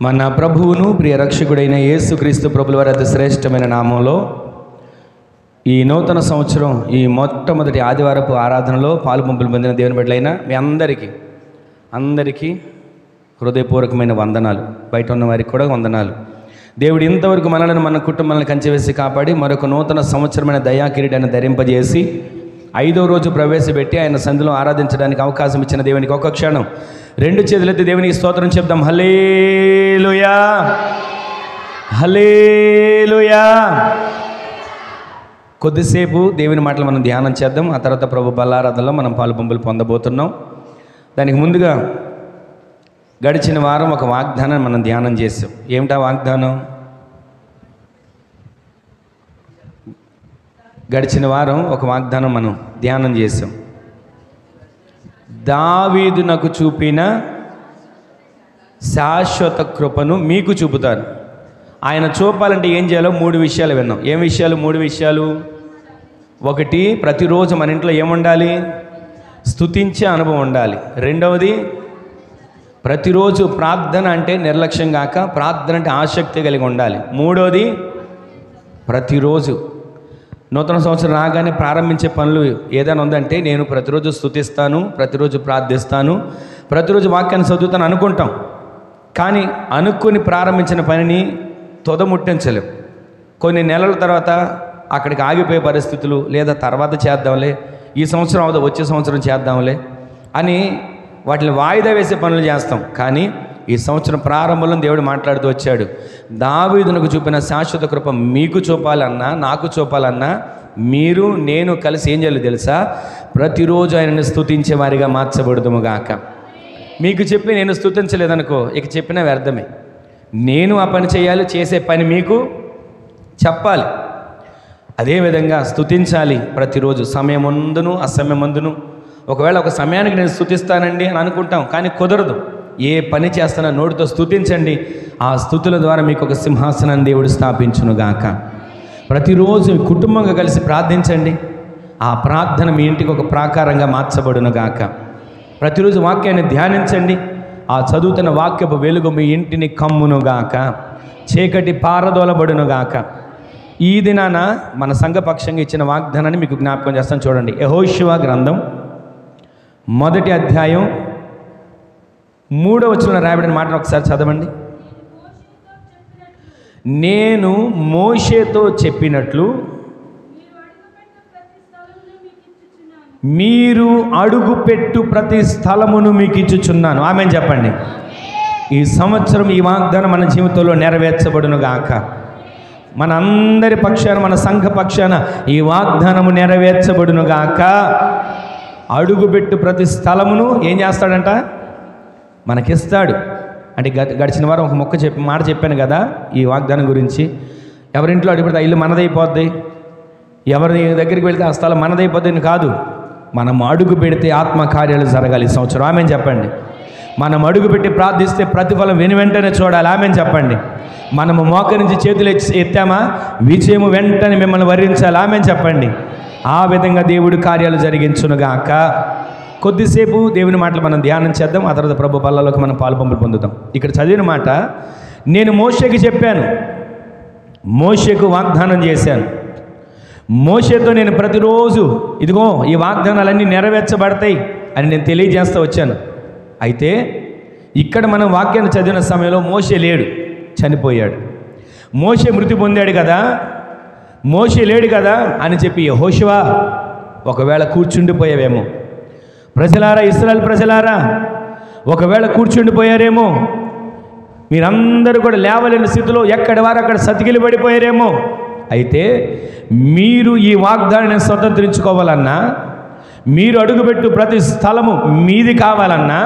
మన ప్రభువును ప్రియ రక్షకుడైన యేసుక్రీస్తు ప్రభుల వారి అతి శ్రేష్టమైన నామంలో ఈ నూతన సంవత్సరం ఈ మొట్టమొదటి ఆదివారపు ఆరాధనలో పాలుపంపులు పొందిన దేవుని బిడ్డలైన మీ అందరికీ హృదయపూర్వకమైన వందనాలు. బయట ఉన్న వారికి కూడా వందనాలు. దేవుడు ఇంతవరకు మనలను మన కుటుంబాలను కంచెవేసి కాపాడి మరొక నూతన సంవత్సరమైన దయా కిరీటాన్ని ధరింపజేసి 5వ రోజు ప్రవేశపెట్టి ఆయన సంధిలో ఆరాధించడానికి అవకాశం ఇచ్చిన దేవునికి ఒక్క క్షణం 2 చేతులెత్తి దేవునికి స్తోత్రం చెప్దాం. హల్లెలూయా, హల్లెలూయా. కొద్దిసేపు దేవుని మాటలు మనం ధ్యానం చేద్దాం. ఆ తర్వాత ప్రభు బల్లారాధనలో మనం పాలుపంపులు పొందబోతున్నాం. దానికి ముందుగా గడిచిన వారం ఒక వాగ్దానాన్ని మనం ధ్యానం చేసాం. ఏమిటా వాగ్దానం? గడిచిన వారం ఒక వాగ్దానం మనం ధ్యానం చేసాం. దావీదు నాకు చూపిన శాశ్వత కృపను మీకు చూపుతాను. ఆయన చూపాలంటే ఏం చేయాలో 3 విషయాలు విన్నాం. ఏం విషయాలు? 3 విషయాలు. ఒకటి, ప్రతిరోజు మన ఇంట్లో ఏముండాలి? స్తుతించే అనుభవం ఉండాలి. రెండవది, ప్రతిరోజు ప్రార్థన అంటే నిర్లక్ష్యం కాక ప్రార్థన అంటే ఆసక్తి కలిగి ఉండాలి. మూడవది, ప్రతిరోజు నూతన సంవత్సరం రాగానే ప్రారంభించే పనులు ఏదైనా ఉందంటే నేను ప్రతిరోజు స్తుతిస్తాను, ప్రతిరోజు ప్రార్థిస్తాను, ప్రతిరోజు వాక్యాన్ని చదువుతాను అనుకుంటాం. కానీ అనుకుని ప్రారంభించిన పనిని తొదముట్టించలేం. కొన్ని నెలల తర్వాత అక్కడికి ఆగిపోయే పరిస్థితులు, లేదా తర్వాత చేద్దాంలే, ఈ సంవత్సరం అవదా వచ్చే సంవత్సరం చేద్దాంలే అని వాటిని వాయిదా వేసే పనులు చేస్తాం. కానీ ఈ సంవత్సరం ప్రారంభంలో దేవుడు మాట్లాడుతూ వచ్చాడు, దావీదునకు చూపిన శాశ్వత కృప మీకు చూపాలన్నా, నాకు చూపాలన్నా మీరు నేను కలిసి ఏం చేయాలి తెలుసా? ప్రతిరోజు ఆయనను స్తుతించే వారిగా మార్చబడుదుము గాక. మీకు చెప్పి నేను స్తుతించలేదనుకో ఇక చెప్పినా వ్యర్థమే. నేను ఆ పని చేయాలి, చేసే పని మీకు చెప్పాలి. అదేవిధంగా స్తుతించాలి ప్రతిరోజు, సమయమందును అసమయమందును. ఒకవేళ ఒక సమయానికి నేను స్తుతిస్తానండి అని అనుకుంటాం, కానీ కుదరదు. ఏ పని చేస్తానో నోటితో స్తుతించండి. ఆ స్తుతుల ద్వారా మీకు ఒక సింహాసనాన్ని దేవుడు స్థాపించునుగాక. ప్రతిరోజు కుటుంబంగా కలిసి ప్రార్థించండి. ఆ ప్రార్థన మీ ఇంటికి ఒక ప్రాకారంగా మార్చబడునుగాక. ప్రతిరోజు వాక్యాన్ని ధ్యానించండి. ఆ చదువుతున్న వాక్యపు వెలుగు మీ ఇంటిని కమ్మునుగాక, చీకటి పారదోలబడునుగాక. ఈ దినాన మన సంఘపక్షంగా ఇచ్చిన వాగ్దానాన్ని మీకు జ్ఞాపకం చేస్తాను. చూడండి, యెహోషువ గ్రంథం 1వ అధ్యాయం 3వ వచనంలో రాయబడిన మాటను ఒకసారి చదవండి. నేను మోషేతో చెప్పినట్లు మీరు అడుగుపెట్టు ప్రతి స్థలమును మీకు ఇచ్చుచున్నాను. ఆమేన్ చెప్పండి. ఈ సంవత్సరం ఈ వాగ్దానం మన జీవితంలో నెరవేర్చబడును గాక. మన అందరి పక్షాన, మన సంఘ పక్షాన ఈ వాగ్దానము నెరవేర్చబడును గాక. అడుగుపెట్టు ప్రతి స్థలమును ఏం చేస్తాడంట? మనకిస్తాడు. అంటే గడిచిన వారం ఒక మాట చెప్పాను కదా ఈ వాగ్దానం గురించి. ఎవరింట్లో అడుగుపెడితే ఆ ఇల్లు మనదైపోద్ది, ఎవరి దగ్గరికి వెళ్తే ఆ స్థలం మనదైపోద్ది కాదు. మనం అడుగు పెడితే ఆత్మకార్యాలు జరగాలి ఈ సంవత్సరం. ఆమేన్ చెప్పండి. మనం అడుగు పెట్టి ప్రార్థిస్తే ప్రతిఫలం వెంటనే చూడాలి. ఆమేన్ చెప్పండి. మనము మోకరించి చేతులు ఎత్తామా విజయము వెంటనే మిమ్మల్ని వరించాలి. ఆమేన్ చెప్పండి. ఆ విధంగా దేవుడు కార్యాలు జరిగించునుగాక. కొద్దిసేపు దేవుని మాటలు మనం ధ్యానం చేద్దాం. ఆ తర్వాత ప్రభు బల్లలోకి మనం పాలుపంపులు పొందుతాం. ఇక్కడ చదివిన మాట, నేను మోషేకి చెప్పాను, మోషేకు వాగ్దానం చేశాను, మోషేతో నేను ప్రతిరోజు ఇదిగో ఈ వాగ్దానాలన్నీ నెరవేర్చబడతాయి అని నేను తెలియజేస్తూ వచ్చాను. అయితే ఇక్కడ మనం వాక్యాన్ని చదివిన సమయంలో మోషే లేడు, చనిపోయాడు. మోషే మృతి పొందాడు కదా, మోషే లేడు కదా అని చెప్పి యెహోషువ ఒకవేళ కూర్చుండిపోయావేమో, ప్రజలారా, ఇశ్రాయేలు ప్రజలారా ఒకవేళ కూర్చుండిపోయారేమో, మీరందరూ కూడా లేవలేని స్థితిలో ఎక్కడి వారు అక్కడ సతికిలి పడిపోయారేమో. అయితే మీరు ఈ వాగ్దానాన్ని స్వతంత్రించుకోవాలన్నా, మీరు అడుగుపెట్టు ప్రతి స్థలము మీది కావాలన్నా,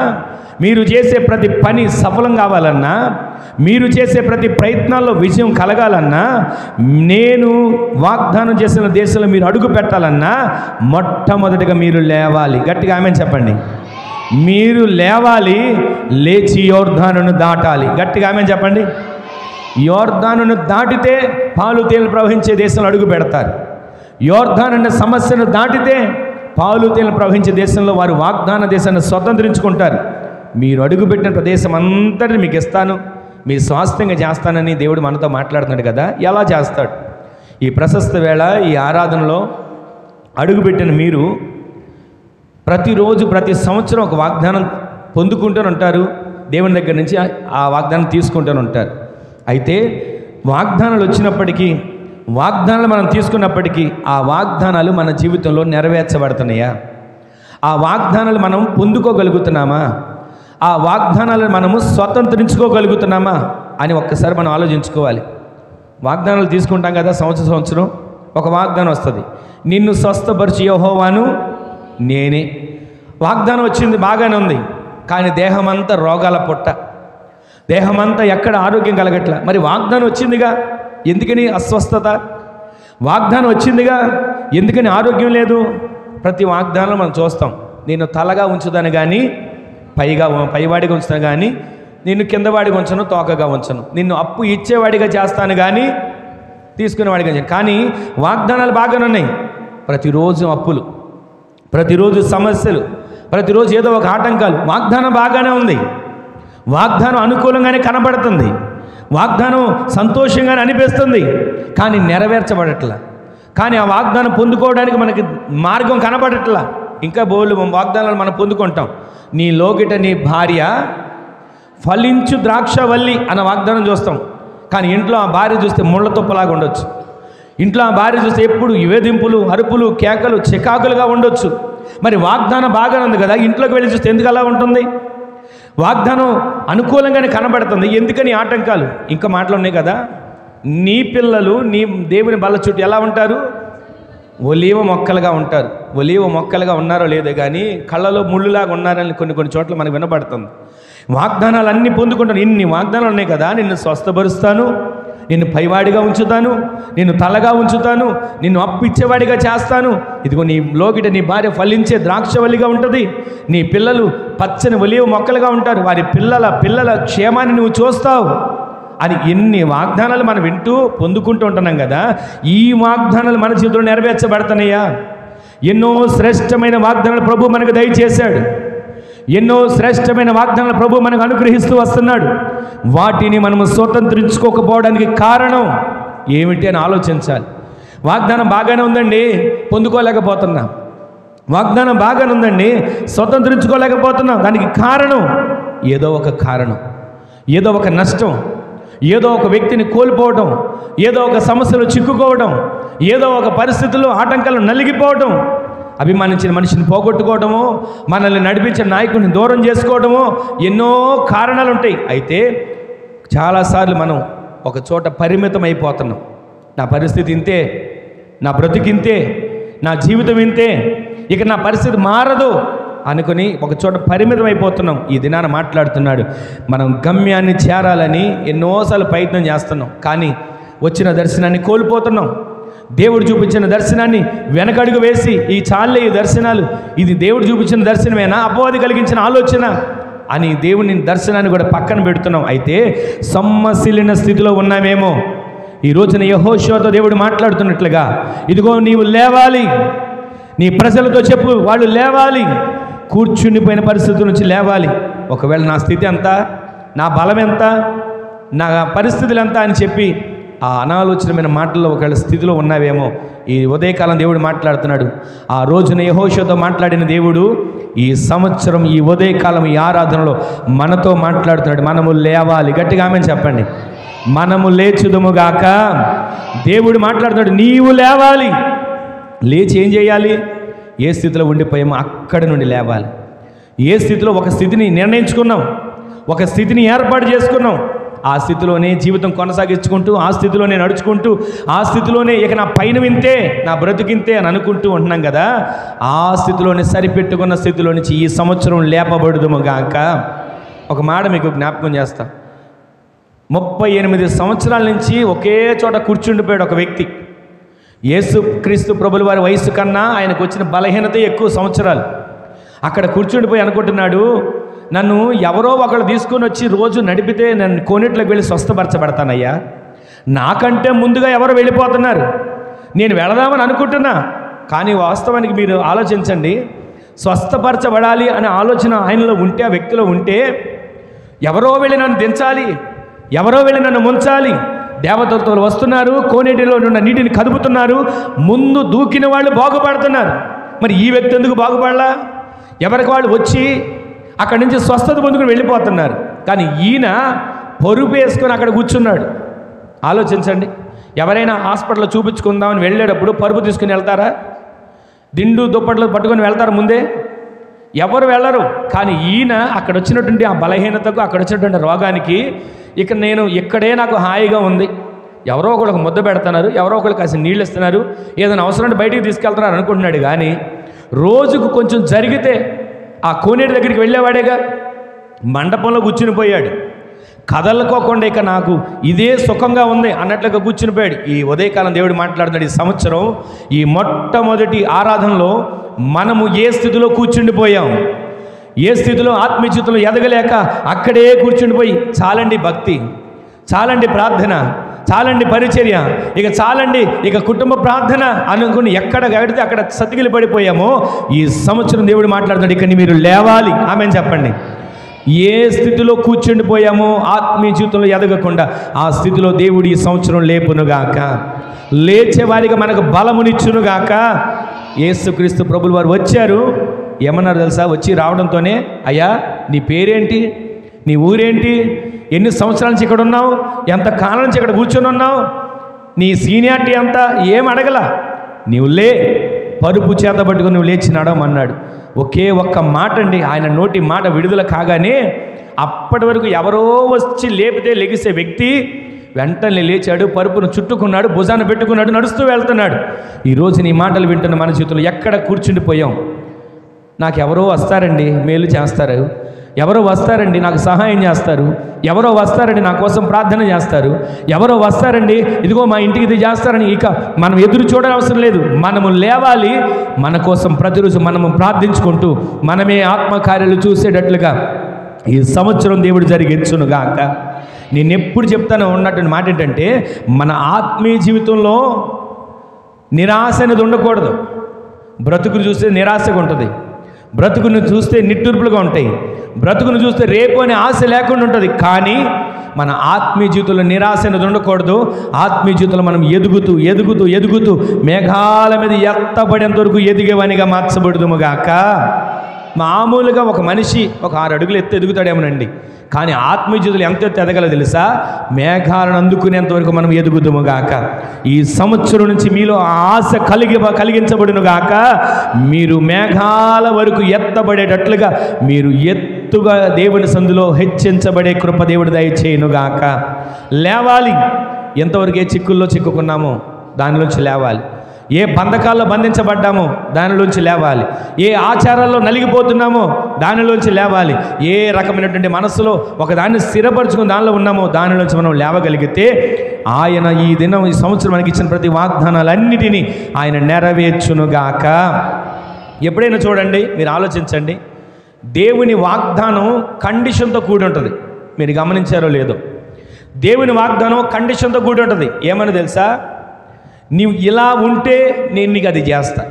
మీరు చేసే ప్రతి పని సఫలం కావాలన్నా, మీరు చేసే ప్రతి ప్రయత్నాల్లో విజయం కలగాలన్నా, నేను వాగ్దానం చేసిన దేశంలో మీరు అడుగు పెట్టాలన్నా మొట్టమొదటిగా మీరు లేవాలి. గట్టిగా ఆమేన్ చెప్పండి. మీరు లేవాలి, లేచి యోర్దానును దాటాలి. గట్టిగా ఆమేన్ చెప్పండి. యోర్దానును దాటితే పాలు తేనెలు ప్రవహించే దేశంలో అడుగు పెడతారు. యోర్దాను అనే సమస్యను దాటితే పాలు తేనెలు ప్రవహించే దేశంలో వారు వాగ్దాన దేశాన్ని స్వతంత్రించుకుంటారు. మీరు అడుగుపెట్టిన ప్రదేశం అంతటిని మీకు ఇస్తాను, మీ స్వాస్థ్యంగా చేస్తానని దేవుడు మనతో మాట్లాడుతున్నాడు కదా. ఎలా చేస్తాడు? ఈ ప్రశస్త వేళ, ఈ ఆరాధనలో అడుగుపెట్టిన మీరు ప్రతిరోజు ప్రతి సంవత్సరం ఒక వాగ్దానం పొందుకుంటూనే ఉంటారు. దేవుని దగ్గర నుంచి ఆ వాగ్దానం తీసుకుంటూనే ఉంటారు. అయితే వాగ్దానాలు వచ్చినప్పటికీ, వాగ్దానాలు మనం తీసుకున్నప్పటికీ ఆ వాగ్దానాలు మన జీవితంలో నెరవేర్చబడుతున్నాయా? ఆ వాగ్దానాలు మనం పొందుకోగలుగుతున్నామా? ఆ వాగ్దానాలను మనము స్వతంత్రించుకోగలుగుతున్నామా అని ఒక్కసారి మనం ఆలోచించుకోవాలి. వాగ్దానాలు తీసుకుంటాం కదా, సంవత్సరం ఒక వాగ్దానం వస్తుంది. నిన్ను స్వస్థపరిచి యెహోవాను నేనే. వాగ్దానం వచ్చింది, బాగానే ఉంది. కానీ దేహమంతా రోగాల పుట్ట, దేహమంతా ఎక్కడ ఆరోగ్యం కలగట్ల. మరి వాగ్దానం వచ్చిందిగా, ఎందుకని అస్వస్థత? వాగ్దానం వచ్చిందిగా, ఎందుకని ఆరోగ్యం లేదు? ప్రతి వాగ్దానం మనం చూస్తాం. నేను తలగా ఉంచుతాను కానీ పైవాడిగా ఉంచుతాను కానీ నిన్ను కిందవాడిగా ఉంచను, తోకగా ఉంచను. నిన్ను అప్పు ఇచ్చేవాడిగా చేస్తాను కానీ తీసుకునేవాడిగా చేయను. కానీ వాగ్దానాలు బాగానే ఉన్నాయి. ప్రతిరోజు అప్పులు, ప్రతిరోజు సమస్యలు, ప్రతిరోజు ఏదో ఒక ఆటంకాలు. వాగ్దానం బాగానే ఉంది, వాగ్దానం అనుకూలంగానే కనబడుతుంది, వాగ్దానం సంతోషంగానే అనిపిస్తుంది, కానీ నెరవేర్చబడట్లా. కానీ ఆ వాగ్దానం పొందుకోవడానికి మనకి మార్గం కనబడట్లా. ఇంకా బోళ్ళు వాగ్దానాలు మనం పొందుకుంటాం. నీ లోగిట నీ భార్య ఫలించు ద్రాక్షవల్లి అన్న వాగ్దానం చూస్తాం. కానీ ఇంట్లో ఆ భార్య చూస్తే ముళ్ళ తుప్పలాగా ఉండొచ్చు. ఇంట్లో ఆ భార్య చూస్తే ఎప్పుడు వేధింపులు, అరుపులు, కేకలు, చికాకులుగా ఉండొచ్చు. మరి వాగ్దానం బాగానే ఉంది కదా, ఇంట్లోకి వెళ్ళి చూస్తే ఎందుకు అలా ఉంటుంది? వాగ్దానం అనుకూలంగానే కనబడుతుంది, ఎందుకని ఆటంకాలు? ఇంకా మాటలు ఉన్నాయి కదా. నీ పిల్లలు నీ దేవుని బల్ల చుట్టూ ఎలా ఉంటారు? ఒలీవ మొక్కలుగా ఉంటారు. ఒలీవ మొక్కలుగా ఉన్నారో లేదో కానీ కళ్ళలో ముళ్ళులాగా ఉన్నారని కొన్ని చోట్ల మనకు వినబడుతుంది. వాగ్దానాలు అన్నీ పొందుకుంటాను. ఇన్ని వాగ్దానాలు ఉన్నాయి కదా. నిన్ను స్వస్థపరుస్తాను, నిన్ను పైవాడిగా ఉంచుతాను, నిన్ను తలగా ఉంచుతాను, నిన్ను అప్పిచ్చేవాడిగా చేస్తాను. ఇదిగో నీ లోగిట నీ భార్య ఫలించే ద్రాక్షవల్లిగా ఉంటుంది, నీ పిల్లలు పచ్చని ఒలీవ మొక్కలుగా ఉంటారు, వారి పిల్లల క్షేమాన్ని నువ్వు చూస్తావు అని ఎన్ని వాగ్దానాలు మనం వింటూ పొందుకుంటూ ఉంటున్నాం కదా. ఈ వాగ్దానాలు మన జీవితంలో నెరవేర్చబడుతున్నాయా? ఎన్నో శ్రేష్టమైన వాగ్దానాలు ప్రభు మనకు దయచేశాడు. ఎన్నో శ్రేష్టమైన వాగ్దానాలు ప్రభు మనకు అనుగ్రహిస్తూ వస్తున్నాడు. వాటిని మనము స్వతంత్రించుకోకపోవడానికి కారణం ఏమిటి అని ఆలోచించాలి. వాగ్దానం బాగానే ఉందండి, పొందుకోలేకపోతున్నాం. వాగ్దానం బాగానే ఉందండి, స్వతంత్రించుకోలేకపోతున్నాం. దానికి కారణం ఏదో ఒక కారణం, ఏదో ఒక నష్టం, ఏదో ఒక వ్యక్తిని కోల్పోవడం, ఏదో ఒక సమస్యలో చిక్కుకోవడం, ఏదో ఒక పరిస్థితుల్లో ఆటంకాలు నలిగిపోవడం, అభిమానించిన మనిషిని పోగొట్టుకోవడమో, మనల్ని నడిపించిన నాయకుడిని దూరం చేసుకోవడమో, ఎన్నో కారణాలు ఉంటాయి. అయితే చాలాసార్లు మనం ఒక చోట పరిమితం అయిపోతున్నాం. నా పరిస్థితి ఇంతే, నా బ్రతికింతే, నా జీవితం ఇంతే, ఇక నా పరిస్థితి మారదు అనుకుని ఒక చోట పరిమితం అయిపోతున్నాం. ఈ దినాన మాట్లాడుతున్నాడు, మనం గమ్యాన్ని చేరాలని ఎన్నోసార్లు ప్రయత్నం చేస్తున్నాం, కానీ వచ్చిన దర్శనాన్ని కోల్పోతున్నాం. దేవుడు చూపించిన దర్శనాన్ని వెనకడుగు వేసి ఈ చాలే ఈ దర్శనాలు, ఇది దేవుడు చూపించిన దర్శనమేనా, అపవాది కలిగించిన ఆలోచన అని దేవుని దర్శనాన్ని కూడా పక్కన పెడుతున్నాం. అయితే సొమ్మసిల్లిన స్థితిలో ఉన్నామేమో. ఈ రోజున యెహోషువతో దేవుడు మాట్లాడుతున్నట్లుగా, ఇదిగో నీవు లేవాలి, నీ ప్రజలతో చెప్పు, వాళ్ళు లేవాలి, కూర్చుండిపోయిన పరిస్థితి నుంచి లేవాలి. ఒకవేళ నా స్థితి ఎంత, నా బలం ఎంత, నా పరిస్థితులు ఎంత అని చెప్పి ఆ అనాలోచనమైన మాటల్లో ఒకవేళ స్థితిలో ఉన్నావేమో. ఈ ఉదయకాలం దేవుడు మాట్లాడుతున్నాడు. ఆ రోజున యెహోషువతో మాట్లాడిన దేవుడు ఈ సంవత్సరం ఈ ఉదయకాలం ఈ ఆరాధనలో మనతో మాట్లాడుతున్నాడు. మనము లేవాలి. గట్టిగా ఆమేన్ చెప్పండి. మనము లేచుదుముగాక. దేవుడు మాట్లాడుతున్నాడు, నీవు లేవాలి. లేచి ఏం చేయాలి? ఏ స్థితిలో ఉండిపోయామో అక్కడి నుండి లేవాలి. ఏ స్థితిలో ఒక స్థితిని నిర్ణయించుకున్నాం, ఒక స్థితిని ఏర్పాటు చేసుకున్నాం, ఆ స్థితిలోనే జీవితం కొనసాగించుకుంటూ, ఆ స్థితిలోనే నడుచుకుంటూ, ఆ స్థితిలోనే ఇక నా పైన వింతే, నా బ్రతుకింతే అని అనుకుంటూ ఉంటున్నాం కదా. ఆ స్థితిలోనే సరిపెట్టుకున్న స్థితిలో నుంచి ఈ సంవత్సరం లేపబడుదుము గాక. ఒక మాట మీకు జ్ఞాపకం చేస్తా. 38 సంవత్సరాల నుంచి ఒకే చోట కూర్చుండిపోయాడు ఒక వ్యక్తి. యేసుక్రీస్తు ప్రభుల వారి వయసు కన్నా ఆయనకు వచ్చిన బలహీనత ఎక్కువ సంవత్సరాలు. అక్కడ కూర్చుండిపోయి అనుకుంటున్నాడు, నన్ను ఎవరో ఒకళ్ళు తీసుకొని వచ్చి రోజు నడిపితే నన్ను కోనేట్లోకి వెళ్ళి స్వస్థపరచబడతానయ్యా. నాకంటే ముందుగా ఎవరు వెళ్ళిపోతున్నారు, నేను వెళదామని అనుకుంటున్నా. కానీ వాస్తవానికి మీరు ఆలోచించండి, స్వస్థపరచబడాలి అనే ఆలోచన ఆయనలో ఉంటే, ఆ వ్యక్తిలో ఉంటే, ఎవరో వెళ్ళి నన్ను దించాలి, ఎవరో వెళ్ళి నన్ను ముంచాలి, దేవదూతలు వస్తున్నారు, కోనేటిలో ఉన్న నీటిని కదుపుతున్నారు, ముందు దూకిన వాళ్ళు బాగుపడుతున్నారు. మరి ఈ వ్యక్తి ఎందుకు బాగుపడలా? ఎవరికి వాళ్ళు వచ్చి అక్కడి నుంచి స్వస్థత పొందుకుని వెళ్ళిపోతున్నారు. కానీ ఈయన పరుపు వేసుకొని అక్కడ కూర్చున్నాడు. ఆలోచించండి, ఎవరైనా హాస్పిటల్లో చూపించుకుందామని వెళ్ళేటప్పుడు పరుపు తీసుకుని వెళ్తారా? దిండు దుప్పట్లు పట్టుకొని వెళ్తారు ముందే? ఎవరు వెళ్ళరు. కానీ ఈయన అక్కడ వచ్చినటువంటి ఆ బలహీనతకు, అక్కడ వచ్చినటువంటి రోగానికి, నేను ఇక్కడే నాకు హాయిగా ఉంది, ఎవరో ఒకళ్ళకి ముద్ద పెడుతున్నారు, ఎవరో ఒకళ్ళు కాసి నీళ్ళు ఇస్తున్నారు, ఏదైనా అవసరం బయటికి తీసుకెళ్తున్నారు అనుకుంటున్నాడు. కానీ రోజుకు కొంచెం జరిగితే ఆ కోనేటి దగ్గరికి వెళ్ళేవాడేగా, మండపంలో కూర్చుని పోయాడు. కదలకోకుండా ఇక నాకు ఇదే సుఖంగా ఉంది అన్నట్లుగా కూర్చుని పోయాడు. ఈ ఉదయకాలం దేవుడు మాట్లాడుతున్నాడు. ఈ సంవత్సరం ఈ మొట్టమొదటి ఆరాధనలో మనము ఏ స్థితిలో కూర్చుండిపోయాం, ఏ స్థితిలో ఆత్మీయతలో ఎదగలేక అక్కడే కూర్చుండిపోయి చాలండి భక్తి, చాలండి ప్రార్థన, చాలండి పరిచర్య, ఇక చాలండి ఇక కుటుంబ ప్రార్థన అనుకుని ఎక్కడ గడితే అక్కడ సతికిలి పడిపోయామో, ఈ సంవత్సరం దేవుడు మాట్లాడుతున్నాడు, ఇక మీరు లేవాలి. ఆమెను చెప్పండి. ఏ స్థితిలో కూర్చుండిపోయామో ఆత్మీయ జీవితంలో ఎదగకుండా, ఆ స్థితిలో దేవుడు ఈ సంవత్సరం లేపునుగాక, లేచేవారిగా మనకు బలమునిచ్చునుగాక. యేసుక్రీస్తు ప్రభులు వారు వచ్చారు. ఏమన్నారు తెలుసా? వచ్చి రావడంతోనే, అయ్యా నీ పేరేంటి, నీ ఊరేంటి, ఎన్ని సంవత్సరాల నుంచి ఇక్కడ ఉన్నావు, ఎంత కాలం నుంచి ఇక్కడ కూర్చొని ఉన్నావు, నీ సీనియారిటీ అంతా ఏం అడగల, నీవు లే, పరుపు చేత పట్టుకుని నువ్వు లేచి నడవమన్నాడు. ఒకే ఒక్క మాట అండి, ఆయన నోటి మాట విడుదల కాగానే అప్పటి వరకు ఎవరో వచ్చి లేపితే లెగిసే వ్యక్తి వెంటనే లేచాడు, పరుపును చుట్టుకున్నాడు, భుజాన పెట్టుకున్నాడు, నడుస్తూ వెళ్తున్నాడు. ఈరోజు నీ మాటలు వింటున్న మన జీవితంలో ఎక్కడ కూర్చుండిపోయాం? నాకు ఎవరో వస్తారండి మేలు చేస్తారు, ఎవరో వస్తారండి నాకు సహాయం చేస్తారు, ఎవరో వస్తారండి నా కోసం ప్రార్థన చేస్తారు, ఎవరో వస్తారండి ఇదిగో మా ఇంటికి ఇది చేస్తారని ఇక మనం ఎదురు చూడనవసరం లేదు. మనము లేవాలి, మన కోసం ప్రతిరోజు మనము ప్రార్థించుకుంటూ మనమే ఆత్మకార్యాలు చూసేటట్లుగా ఈ సంవత్సరం దేవుడు జరిగించునుగాక. నేను ఎప్పుడు చెప్తాను ఉన్నటువంటి మాట ఏంటంటే, మన ఆత్మీయ జీవితంలో నిరాశ అనేది ఉండకూడదు. బ్రతుకును చూస్తే నిరాశగా ఉంటుంది, బ్రతుకును చూస్తే నిట్టూర్పులుగా ఉంటాయి, బ్రతుకును చూస్తే రేపు అనే ఆశ లేకుండా ఉంటుంది. కానీ మన ఆత్మీయ జీవితంలో నిరాశ అనేది ఉండకూడదు. ఆత్మీయ జీవితంలో మనం ఎదుగుతూ ఎదుగుతూ ఎదుగుతూ మేఘాల మీద ఎత్తబడేంత వరకు ఎదిగేవానిగా మార్చబడుదుముగాక. మామూలుగా ఒక మనిషి ఒక 6 అడుగులు ఎత్తు ఎదుగుతాడేమోనండి, కానీ ఆత్మీయ జీవితంలో ఎంత ఎత్తు ఎదగలో తెలుసా? మేఘాలను అందుకునేంత వరకు మనం ఎదుగుదుముగాక. ఈ సంవత్సరం నుంచి మీలో ఆశ కలిగించబడునుగాక. మీరు మేఘాల వరకు ఎత్తబడేటట్లుగా మీరు ఎత్తుగా దేవుని సందులో హెచ్చించబడే కృప దేవుడు దయచేయునుగాక. లేవాలి. ఎంతవరకు ఏ చిక్కుల్లో చిక్కుకున్నామో దానిలోంచి లేవాలి, ఏ బంధకాల్లో బంధించబడ్డామో దానిలోంచి లేవాలి, ఏ ఆచారాల్లో నలిగిపోతున్నామో దానిలోంచి లేవాలి, ఏ రకమైనటువంటి మనసులో ఒకదాన్ని స్థిరపరచుకుని దానిలో ఉన్నామో దానిలోంచి మనం లేవగలిగితే ఆయన ఈ దినం ఈ సంవత్సరం మనకి ఇచ్చిన ప్రతి వాగ్దానాలన్నిటినీ ఆయన నెరవేర్చునుగాక. ఎప్పుడైనా చూడండి, మీరు ఆలోచించండి, దేవుని వాగ్దానం కండిషన్తో కూడి ఉంటుంది. మీరు గమనించారో లేదో, దేవుని వాగ్దానం కండిషన్తో కూడి ఉంటుంది. ఏమని తెలుసా? నీవు ఇలా ఉంటే నేను నీకు అది చేస్తా,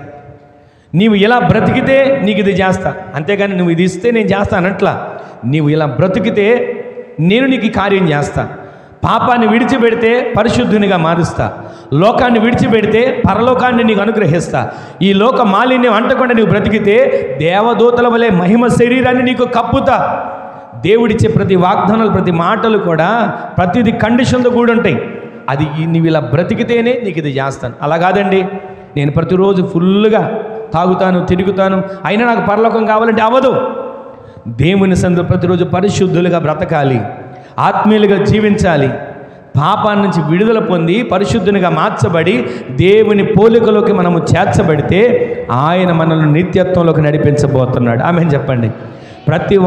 నీవు ఇలా బ్రతికితే నీకు ఇది చేస్తా. అంతేగాని నువ్వు ఇది ఇస్తే నేను చేస్తా అనట్లా. నీవు ఇలా బ్రతికితే నేను నీకు కార్యం చేస్తా. పాపాన్ని విడిచిపెడితే పరిశుద్ధునిగా మారుస్తా, లోకాన్ని విడిచిపెడితే పరలోకాన్ని నీకు అనుగ్రహిస్తా. ఈ లోక మాలిన్యం అంటకుండా నీవు బ్రతికితే దేవదూతల వలె మహిమ శరీరాన్ని నీకు కప్పుతా. దేవుడిచ్చే ప్రతి వాగ్దానాలు ప్రతి మాటలు కూడా ప్రతిదీ కండిషన్తో కూడి ఉంటాయి. అది నీవు ఇలా బ్రతికితేనే నీకు ఇది చేస్తాను. అలా కాదండి, నేను ప్రతిరోజు ఫుల్గా తాగుతాను తిరుగుతాను అయినా నాకు పరలోకం కావాలంటే అవ్వదు. దేవుని సందు ప్రతిరోజు పరిశుద్ధులుగా బ్రతకాలి, ఆత్మీయులుగా జీవించాలి, పాపాల నుంచి విడుదల పొంది పరిశుద్ధునిగా మార్చబడి దేవుని పోలికలోకి మనము చేర్చబడితే ఆయన మనల్ని నిత్యత్వంలోకి నడిపించబోతున్నాడు. ఆమెను చెప్పండి. ప్రతి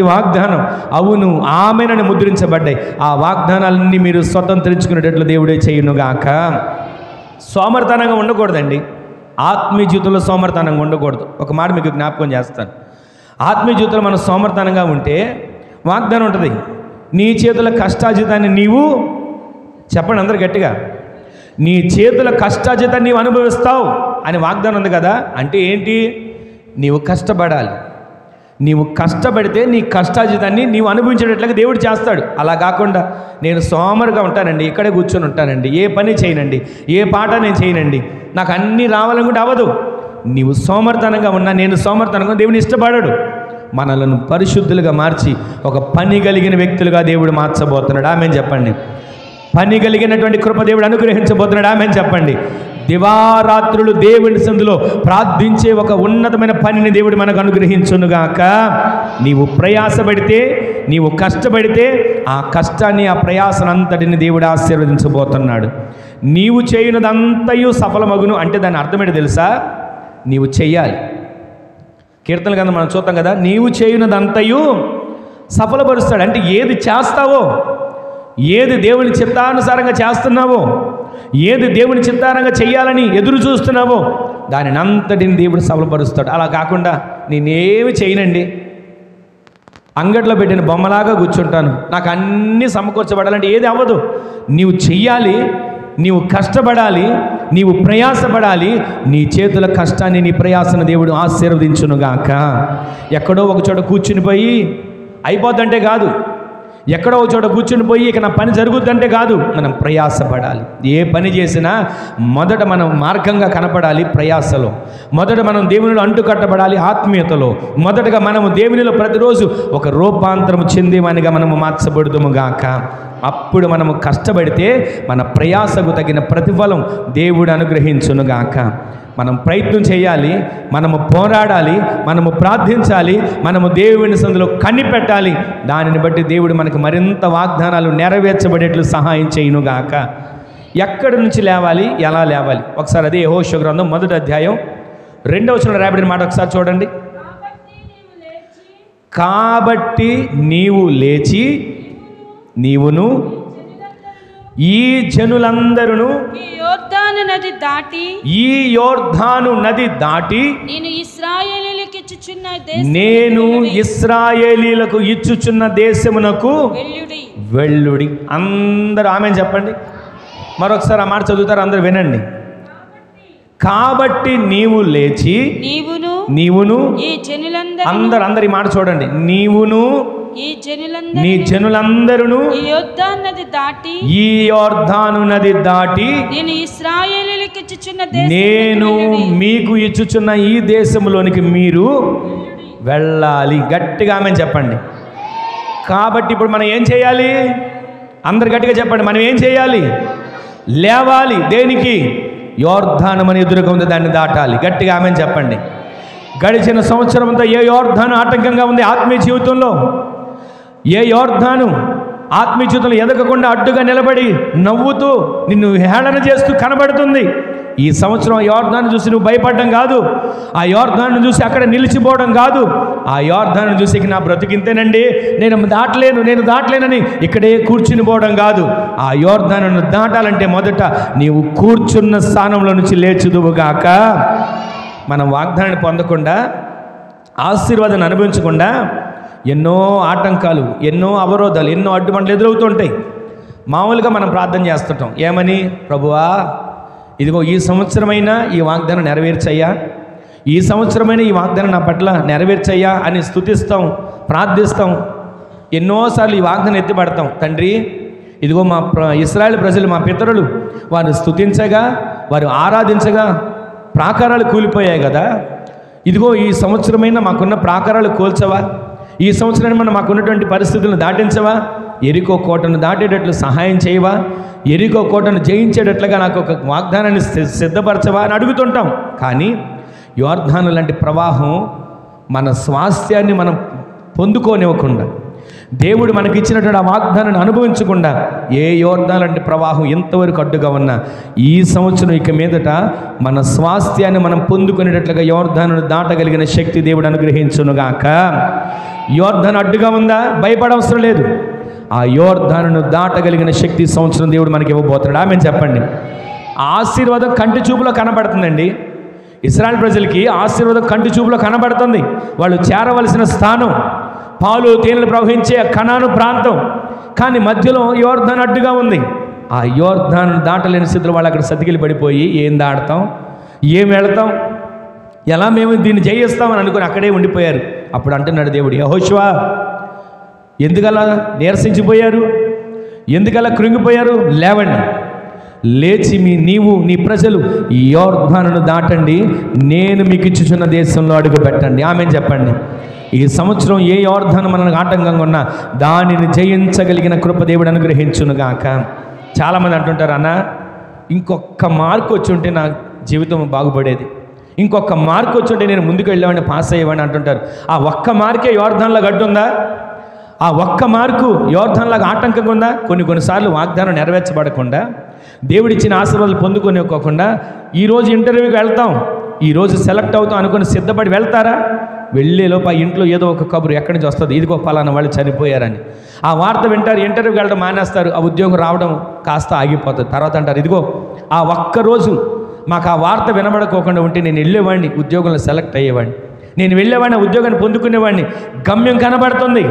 వాగ్దానం అవును ఆమెనని ముద్రించబడ్డాయి. ఆ వాగ్దానాలన్నీ మీరు స్వతంత్రించుకునేటట్లు దేవుడే చేయునుగాక. సోమర్తనంగా ఉండకూడదండి, ఆత్మీయ జీవితంలో సోమర్తనంగా ఉండకూడదు. ఒక మాట మీకు జ్ఞాపకం చేస్తాను. ఆత్మీయ జీవితంలో మనం సోమర్తనంగా ఉంటే వాగ్దానం ఉంటుంది, నీ చేతుల కష్టార్జితాన్ని నీవు చెప్పండి అందరు గట్టిగా, నీ చేతుల కష్టార్జితాన్ని నీవు అనుభవిస్తావు అని వాగ్దానం ఉంది కదా. అంటే ఏంటి? నీవు కష్టపడాలి, నీవు కష్టపడితే నీ కష్టాజితాన్ని నీవు అనుభవించేటట్లుగా దేవుడు చేస్తాడు. అలా కాకుండా నేను సోమరుగా ఉంటానండి, ఇక్కడే కూర్చొని ఉంటానండి, ఏ పని చేయనండి, ఏ పాట నేను చేయనండి, నాకు అన్నీ రావాలనుకుంటే అవ్వదు. నీవు సోమర్తనంగా ఉన్నా, నేను సోమర్తనంగా దేవుని ఇష్టపడాడు. మనలను పరిశుద్ధులుగా మార్చి ఒక పని కలిగిన వ్యక్తులుగా దేవుడు మార్చబోతున్నాడు. ఆమేన్ చెప్పండి. పని కలిగినటువంటి కృప దేవుడు అనుగ్రహించబోతున్నాడు. ఆమేన్ చెప్పండి. దివారాత్రులు దేవుని సందులో ప్రార్థించే ఒక ఉన్నతమైన పనిని దేవుడు మనకు అనుగ్రహించునుగాక. నీవు ప్రయాసపడితే, నీవు కష్టపడితే ఆ కష్టాన్ని, ఆ ప్రయాసనంతటిని దేవుడు ఆశీర్వదించబోతున్నాడు. నీవు చేయనదంతయు సఫలమగును అంటే దాని అర్థమేంటి తెలుసా? నీవు చెయ్యాలి. కీర్తనలు కదా మనం చూద్దాం కదా, నీవు చేయనదంతయు సఫలపరుస్తాడు. అంటే ఏది చేస్తావో, ఏది దేవుని చిత్తానుసారంగా చేస్తున్నావో, ఏది దేవుని చిత్తానంగా చెయ్యాలని ఎదురు చూస్తున్నావో దానిని అంతటిని దేవుడు సఫలపరుస్తాడు. అలా కాకుండా నేనేమి చేయనండి, అంగట్లో పెట్టిన బొమ్మలాగా కూర్చుంటాను, నాకు అన్నీ సమకూర్చబడాలంటే ఏది అవ్వదు. నీవు చెయ్యాలి, నీవు కష్టపడాలి, నీవు ప్రయాసపడాలి. నీ చేతుల కష్టాన్ని, నీ ప్రయాసను దేవుడు ఆశీర్వదించునుగాక. ఎక్కడో ఒక చోట కూర్చుని పోయి అయిపోద్దంటే కాదు, ఎక్కడో ఒక చోట కూర్చుని పోయి ఇక నా పని జరుగుద్దంటే కాదు. మనం ప్రయాసపడాలి. ఏ పని చేసినా మొదట మనం మార్గంగా కనపడాలి. ప్రయాసలో మొదట మనం దేవునిలో అంటుకట్టబడాలి. ఆత్మీయతలో మొదటగా మనము దేవునిలో ప్రతిరోజు ఒక రూపాంతరం చెందేవానిగా మనము మార్చబడుదుముగాక. అప్పుడు మనము కష్టపడితే మన ప్రయాసకు తగిన ప్రతిఫలం దేవుడు అనుగ్రహించునుగాక. మనం ప్రయత్నం చేయాలి, మనము పోరాడాలి, మనము ప్రార్థించాలి, మనము దేవుని సందులో కనిపెట్టాలి. దానిని బట్టి దేవుడు మనకు మరింత వాగ్దానాలు నెరవేర్చబడేట్లు సహాయం చేయునుగాక. ఎక్కడి నుంచి లేవాలి, ఎలా లేవాలి? ఒకసారి అదే యెహోషువ గ్రంథం 1వ అధ్యాయం 2వ వచనంలో రాయబడిన మాట ఒకసారి చూడండి. కాబట్టి నీవు లేచి నీవును ఈ జనులందరూ ఈ యోర్దాను నది దాటి నేను ఇశ్రాయేలీయులకు ఇచ్చుచున్న దేశమునకు వెళ్ళుడి. అందరూ ఆమేన్ చెప్పండి. మరొకసారి ఆ మాట చదువుతారు, అందరూ వినండి. కాబట్టి నీవు లేచి నీవును అందరి మాట చూడండి. నీవును నీ జనులందరూ ఈ యోర్దాను నది దాటి నేను మీకు ఇచ్చుచున్న ఈ దేశంలోనికి మీరు వెళ్ళాలి. గట్టిగా ఆమేన్ చెప్పండి. కాబట్టి ఇప్పుడు మనం ఏం చేయాలి? అందరు గట్టిగా చెప్పండి. మనం ఏం చేయాలి? లేవాలి. దేనికి? యోర్దాను మన ఎదురుగా ఉంది, దాన్ని దాటాలి. గట్టిగా ఆమేన్ చెప్పండి. గడిచిన సంవత్సరం అంతా ఏ యోర్దాను ఆటంకంగా ఉంది ఆత్మీయ జీవితంలో? ఏ యోర్దాను ఆత్మీయ జీవితంలో ఎదగకుండా అడ్డుగా నిలబడి నవ్వుతూ నిన్ను హేళన చేస్తూ కనబడుతుంది? ఈ సంవత్సరం ఆ యోర్దాను చూసి నువ్వు భయపడడం కాదు, ఆ యోర్దాను చూసి అక్కడ నిలిచిపోవడం కాదు, ఆ యోర్దాను చూసి నా బ్రతికింతేనండి, నేను దాటలేనని ఇక్కడే కూర్చుని పోవడం కాదు. ఆ యోర్దాను దాటాలంటే మొదట నీవు కూర్చున్న స్థానంలో నుంచి లేచుదువుగాక. మనం వాగ్దానాన్ని పొందకుండా, ఆశీర్వాదాన్ని అనుభవించకుండా ఎన్నో ఆటంకాలు, ఎన్నో అవరోధాలు, ఎన్నో అడ్డుబండ్లు ఎదురవుతుంటాయి. మామూలుగా మనం ప్రార్థన చేస్తుంటాం, ఏమని? ప్రభువా, ఇదిగో ఈ సంవత్సరమైనా ఈ వాగ్దానం నెరవేర్చయ్యా, ఈ సంవత్సరమైన ఈ వాగ్దానం నా పట్ల నెరవేర్చయ్యా అని స్తుతిస్తాం, ప్రార్థిస్తాం. ఎన్నోసార్లు ఈ వాగ్దానం ఎత్తిపడతాం. తండ్రి, ఇదిగో మా ఇశ్రాయేలు ప్రజలు, మా పితరులు వారు స్తుతించగా, వారు ఆరాధించగా ప్రాకారాలు కూలిపోయాయి కదా, ఇదిగో ఈ సంవత్సరమైనా మాకున్న ప్రాకారాలు కూల్చవా, ఈ సంవత్సరాన్ని మనం మాకున్నటువంటి పరిస్థితులను దాటించవా, ఎరికో కోటను దాటేటట్లు సహాయం చేయవా, ఎరికో కోటను జయించేటట్లుగా నాకు ఒక వాగ్దానాన్ని సిద్ధపరచవా అని అడుగుతుంటాం. కానీ యోర్దాను లాంటి ప్రవాహం మన స్వాస్థ్యాన్ని మనం పొందుకోనివ్వకుండా, దేవుడు మనకి ఇచ్చినటువంటి ఆ వాగ్దానాన్ని అనుభవించకుండా ఏ యోర్దాను లాంటి ప్రవాహం ఎంతవరకు అడ్డుగా ఉన్నా ఈ సంవత్సరం ఇక మీదట మన స్వాస్థ్యాన్ని మనం పొందుకునేటట్లుగా యోర్దానును దాటగలిగిన శక్తి దేవుడు అనుగ్రహించునుగాక. యోర్దాను అడ్డుగా ఉందా? భయపడవసరం లేదు. ఆ యోర్దానును దాటగలిగిన శక్తి సంవత్సరం దేవుడు మనకి ఇవ్వబోతున్నాడు. ఆమేన్ చెప్పండి. ఆశీర్వాదం కంటి చూపులో కనబడుతుందండి. ఇశ్రాయేలు ప్రజలకి ఆశీర్వాదం కంటి చూపులో కనబడుతుంది. వాళ్ళు చేరవలసిన స్థానం పాలు తేనెలు ప్రవహించే కనాను ప్రాంతం. కానీ మధ్యలో యోర్దాను అడ్డుగా ఉంది. ఆ యోర్దాను దాటలేని స్థితిలో వాళ్ళు అక్కడ సతికిలి పడిపోయి ఏం దాడతాం, ఏం వెళతాం? ఎలా మేము దీన్ని జయిస్తామని అనుకుని అక్కడే ఉండిపోయారు. అప్పుడు అంటున్నాడు దేవుడు, యెహోషువ ఎందుకలా నీరసించిపోయారు, ఎందుకలా కృంగిపోయారు? లేవండి, లేచి నీవు నీ ప్రజలు యోర్దానును దాటండి, నేను మీకు ఇచ్చుచున్న దేశంలో అడుగు పెట్టండి. ఆమె చెప్పండి. ఈ సంవత్సరం ఏ యోర్దాను మనకు ఆటంకంగా ఉన్నా దానిని జయించగలిగిన కృప దేవుడు అనుగ్రహించునుగాక. చాలామంది అంటుంటారు, అన్న ఇంకొక మార్కు వచ్చి ఉంటే నా జీవితం బాగుపడేది, ఇంకొక మార్కు వచ్చి ఉంటే నేను ముందుకు వెళ్ళేవాడిని, పాస్ అయ్యేవాడిని అంటుంటారు. ఆ ఒక్క మార్కే యోర్దాన్లో గడ్డుందా? ఆ ఒక్క మార్కు యోర్దాన్లాగా ఆటంకంగా ఉందా? కొన్నిసార్లు వాగ్దానం నెరవేర్చబడకుండా, దేవుడిచ్చిన ఆశీర్వాదాలు పొందుకోనివ్వకుండా, ఈరోజు ఇంటర్వ్యూకి వెళ్తాం, ఈరోజు సెలెక్ట్ అవుతాం అనుకుని సిద్ధపడి వెళ్తారా? వెళ్ళేలోపు ఆ ఇంట్లో ఏదో ఒక కబురు ఎక్కడి నుంచి వస్తుంది, ఇదిగో పలానా వాళ్ళు చనిపోయారని. ఆ వార్త వింటారు, ఇంటర్వ్యూకి వెళ్ళడం మానేస్తారు, ఆ ఉద్యోగం రావడం కాస్త ఆగిపోతుంది. తర్వాత అంటారు, ఇదిగో ఆ ఒక్కరోజు మాకు ఆ వార్త వినబడుకోకుండా ఉంటే నేను వెళ్ళేవాడిని, ఉద్యోగంలో సెలెక్ట్ అయ్యేవాడిని, నేను వెళ్ళేవాడిని, ఉద్యోగాన్ని పొందుకునేవాడిని. గమ్యం కనబడుతుంది,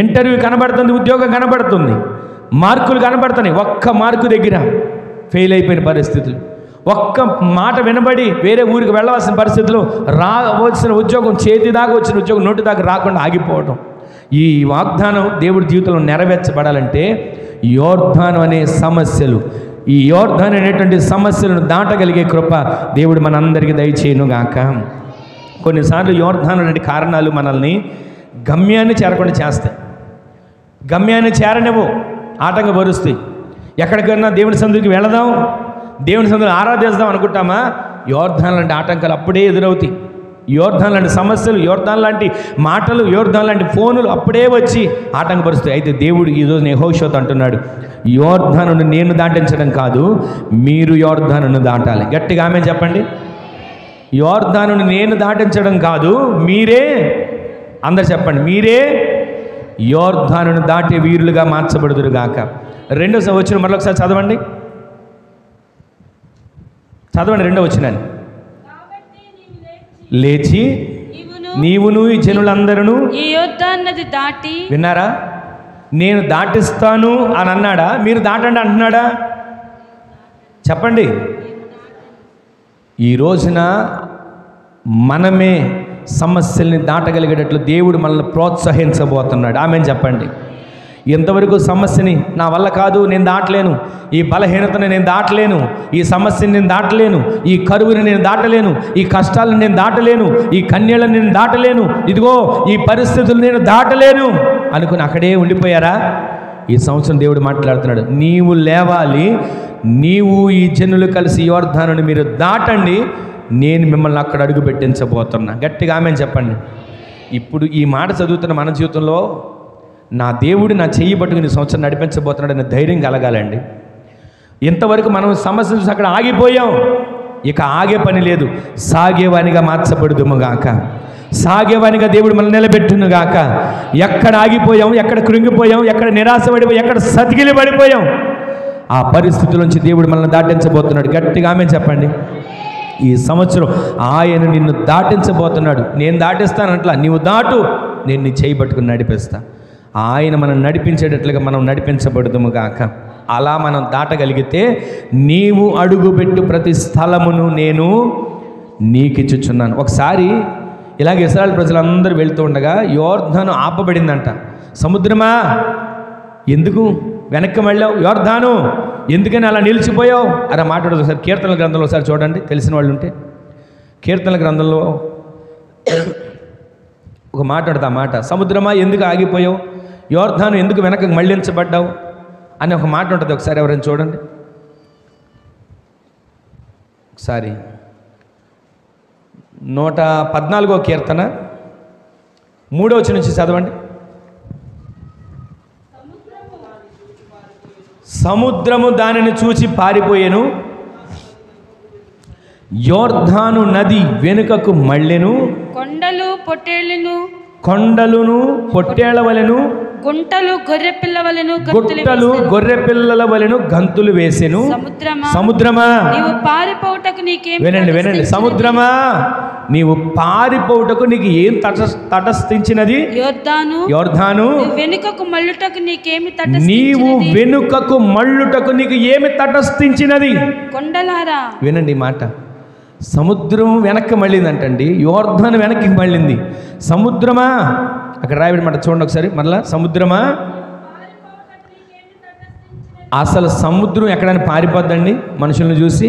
ఇంటర్వ్యూ కనబడుతుంది, ఉద్యోగం కనబడుతుంది, మార్కులు కనబడుతున్నాయి. ఒక్క మార్కు దగ్గర ఫెయిల్ అయిపోయిన పరిస్థితులు, ఒక్క మాట వినబడి వేరే ఊరికి వెళ్ళవలసిన పరిస్థితులు, రావలసిన ఉద్యోగం, చేతి దాకా వచ్చిన ఉద్యోగం నోటి దాకా రాకుండా ఆగిపోవడం. ఈ వాగ్దానం దేవుడి జీవితంలో నెరవేర్చబడాలంటే యోర్దాను అనే సమస్యలు, ఈ యోర్దాను అనేటువంటి సమస్యలను దాటగలిగే కృప దేవుడు మనందరికీ దయచేయునుగాక. కొన్నిసార్లు యోర్దాను అనే కారణాలు మనల్ని గమ్యాన్ని చేరకుండా చేస్తాయి, గమ్యాన్ని చేరనివ్వు, ఆటంకపరుస్తాయి. ఎక్కడికైనా దేవుని సన్నిధికి వెళదాం, దేవుని సన్నిధిని ఆరాధిస్తాం అనుకుంటామా, యోర్దాను లాంటి ఆటంకాలు అప్పుడే ఎదురవుతాయి. యోర్దాను లాంటి సమస్యలు, యోర్దాను లాంటి మాటలు, యోర్దాను లాంటి ఫోనులు అప్పుడే వచ్చి ఆటంకపరుస్తాయి. అయితే దేవుడు ఈరోజు యెహోషువతో అంటున్నాడు, యోర్దానును నేను దాటించడం కాదు, మీరు యోర్దానును దాటాలి. గట్టిగా ఆమె చెప్పండి. యోర్దానును నేను దాటించడం కాదు, మీరే, అందరు చెప్పండి, మీరే యోర్దానును దాటే వీరులుగా మార్చబడుదురుగాక. రెండో వచనం మరొకసారి చదవండి, రెండో వచనాన్ని. లేచి నీవును ఈ జనులందరూ ఈ యోర్దాను నది దాటి, విన్నారా, నేను దాటిస్తాను అని అన్నాడా? మీరు దాటండి అంటున్నాడా? చెప్పండి. ఈ రోజున మనమే సమస్యల్ని దాటగలిగేటట్లు దేవుడు మనల్ని ప్రోత్సహించబోతున్నాడు. ఆమెను చెప్పండి. ఎంతవరకు సమస్యని నా వల్ల కాదు, నేను దాటలేను, ఈ బలహీనతని నేను దాటలేను, ఈ సమస్యని నేను దాటలేను, ఈ కరువుని నేను దాటలేను, ఈ కష్టాలను నేను దాటలేను, ఈ కన్యలను నేను దాటలేను, ఇదిగో ఈ పరిస్థితులు నేను దాటలేను అనుకుని అక్కడే ఉండిపోయారా? ఈ సంవత్సరం దేవుడు మాట్లాడుతున్నాడు, నీవు లేవాలి, నీవు ఈ జనులు కలిసి యోర్దానుని మీరు దాటండి, నేను మిమ్మల్ని అక్కడ అడుగు పెట్టించబోతున్నా. గట్టిగా ఆమెను చెప్పండి. ఇప్పుడు ఈ మాట చదువుతున్న మన జీవితంలో నా దేవుడు నా చెయ్యి పట్టుకుని సంవత్సరం నడిపించబోతున్నాడు అనే ధైర్యం కలగాలండి. ఇంతవరకు మనం సమస్యలు చూసి అక్కడ ఆగిపోయాం, ఇక ఆగే పని లేదు, సాగేవానిగా మార్చబడుదుముగాక, సాగేవానిగా దేవుడు మనం నిలబెట్టునుగాక. ఎక్కడ ఆగిపోయాం, ఎక్కడ కృంగిపోయాం, ఎక్కడ నిరాశ పడిపోయాం, ఎక్కడ సతికిలి పడిపోయాం, ఆ పరిస్థితుల నుంచి దేవుడు మనల్ని దాటించబోతున్నాడు. గట్టిగా ఆమె చెప్పండి. ఈ సంవత్సరం ఆయన నిన్ను దాటించబోతున్నాడు. నేను దాటిస్తానట్లా, నీవు దాటు, నేను నీ చేయి పట్టుకుని నడిపిస్తా. ఆయన మనం నడిపించేటట్లుగా మనం నడిపించబడుదుము గాక. అలా మనం దాటగలిగితే నీవు అడుగుపెట్టు ప్రతి స్థలమును నేను నీకిచ్చుచున్నాను. ఒకసారి ఇలాగ ఇశ్రాయేలు ప్రజలందరూ వెళ్తూ ఉండగా యోర్దాను ఆపబడిందంట. సముద్రమా ఎందుకు వెనక్కి వెళ్ళావు, యోర్దాను ఎందుకని అలా నిలిచిపోయావు అలా మాట్లాడదు. ఒకసారి కీర్తనల గ్రంథంలో ఒకసారి చూడండి, తెలిసిన వాళ్ళు ఉంటే. కీర్తనల గ్రంథంలో ఒక మాట్లాడతా మాట, సముద్రమా ఎందుకు ఆగిపోయావు, యోర్దాను ఎందుకు వెనక మళ్ళించబడ్డావు అని ఒక మాట ఉంటుంది. ఒకసారి ఎవరైనా చూడండి, ఒకసారి 114వ కీర్తన 3వ వచనం నుంచి చదవండి. సముద్రము దానిని చూచి పారిపోయెను, యోర్దాను నది వెనుకకు మళ్ళెను, కొండలును పొట్టేళ్ల వలెను, గుంటలు గొర్రె పిల్లల వలెను గంతులు వేసెను. సముద్రమా నీవు పారిపోవుటకు నీకేం, వినండి, సముద్రమా నీవు పారిపోవుటకు నీకు ఏం తటస్థించినది, యోర్దాను వెనుకకు మళ్ళుటకు నీకేమి, నీవు వెనుకకు మళ్ళుటకు నీకు ఏమి తటస్థించినది. కొండలారా, వినండి మాట, సముద్రం వెనక్కి మళ్ళీందంటండి, యోర్దాను వెనక్కి మళ్ళింది. సముద్రమా, అక్కడ రాయబడి మాట చూడండి ఒకసారి మరలా, సముద్రమా. అసలు సముద్రం ఎక్కడైనా పారిపోద్దండి మనుషులను చూసి?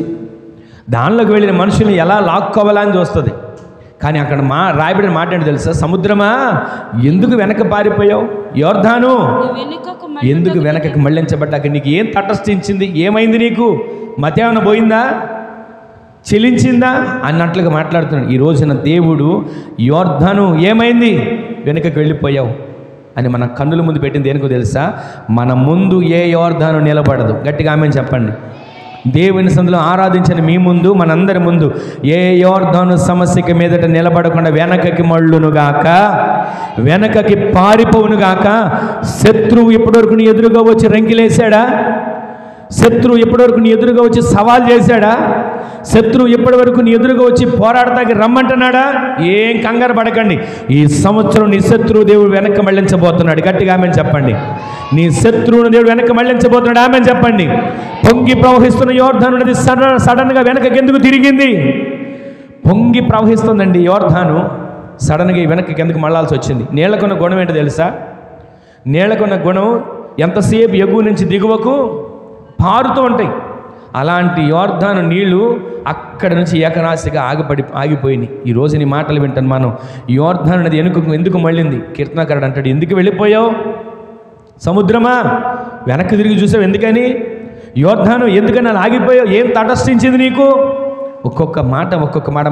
దానిలోకి వెళ్ళిన మనుషుల్ని ఎలా లాక్కోవాలా అని చూస్తుంది. కానీ అక్కడ రాయబడిన మాట ఏంటి తెలుసా? సముద్రమా, ఎందుకు వెనక పారిపోయావు? యోర్దాను, ఎందుకు వెనకకి మళ్ళించబడ్డాక నీకు ఏం తటస్థించింది? ఏమైంది నీకు? మతేమన్నా పోయిందా? చెలించిందా? అన్నట్లుగా మాట్లాడుతున్నాడు. ఈ రోజున దేవుడు యోర్దాను ఏమైంది, వెనుకకి వెళ్ళిపోయావు అని మన కన్నుల ముందు పెట్టింది దేనికో తెలుసా? మన ముందు ఏ యోర్దాను నిలబడదు. గట్టిగా ఆమెను చెప్పండి. దేవుని సందులో ఆరాధించిన మీ ముందు, మనందరి ముందు ఏ యోర్దాను సమస్యకి మీదట నిలబడకుండా వెనకకి మళ్ళునుగాక, వెనకకి పారిపోవునుగాక. శత్రువు ఇప్పటివరకు నీ ఎదురుగా వచ్చి రంకిలేశాడా? శత్రువు ఇప్పటివరకు నీ ఎదురుగా వచ్చి సవాల్ చేశాడా? శత్రువు ఇప్పటి వరకు నీ ఎదురుగా వచ్చి పోరాడతాకి రమ్మంటున్నాడా? ఏం కంగారు పడకండి. ఈ సంవత్సరం నీ శత్రువు దేవుడు వెనక్కి మళ్ళించబోతున్నాడు. గట్టిగా ఆమెను చెప్పండి. నీ శత్రువును దేవుడు వెనక్కి మళ్ళించబోతున్నాడు. ఆమెను చెప్పండి. పొంగి ప్రవహిస్తున్న యోర్దాను నది సడన్గా వెనకకి ఎందుకు తిరిగింది? పొంగి ప్రవహిస్తుందండి యోర్దాను, సడన్గా వెనక్కి ఎందుకు మళ్ళాల్సి వచ్చింది? నీళ్ళకున్న గుణం ఏంటో తెలుసా? నీళ్ళకున్న గుణం ఎంతసేపు ఎగువ నుంచి దిగువకు పారుతూ ఉంటాయి. అలాంటి యోర్దాను నీళ్లు అక్కడ నుంచి ఏకరాశిగా ఆగిపోయినాయి. ఈ రోజు నీ మాటలు వింటాను మనం. యోర్దాను నది ఎందుకు మళ్ళింది? కీర్తనకారుడు అంటాడు, ఎందుకు వెళ్ళిపోయావు సముద్రమా? వెనక్కి తిరిగి చూసావు ఎందుకని? యోర్దాను ఎందుకని అలా ఆగిపోయావు? ఏం తటస్థించింది నీకు? ఒక్కొక్క మాట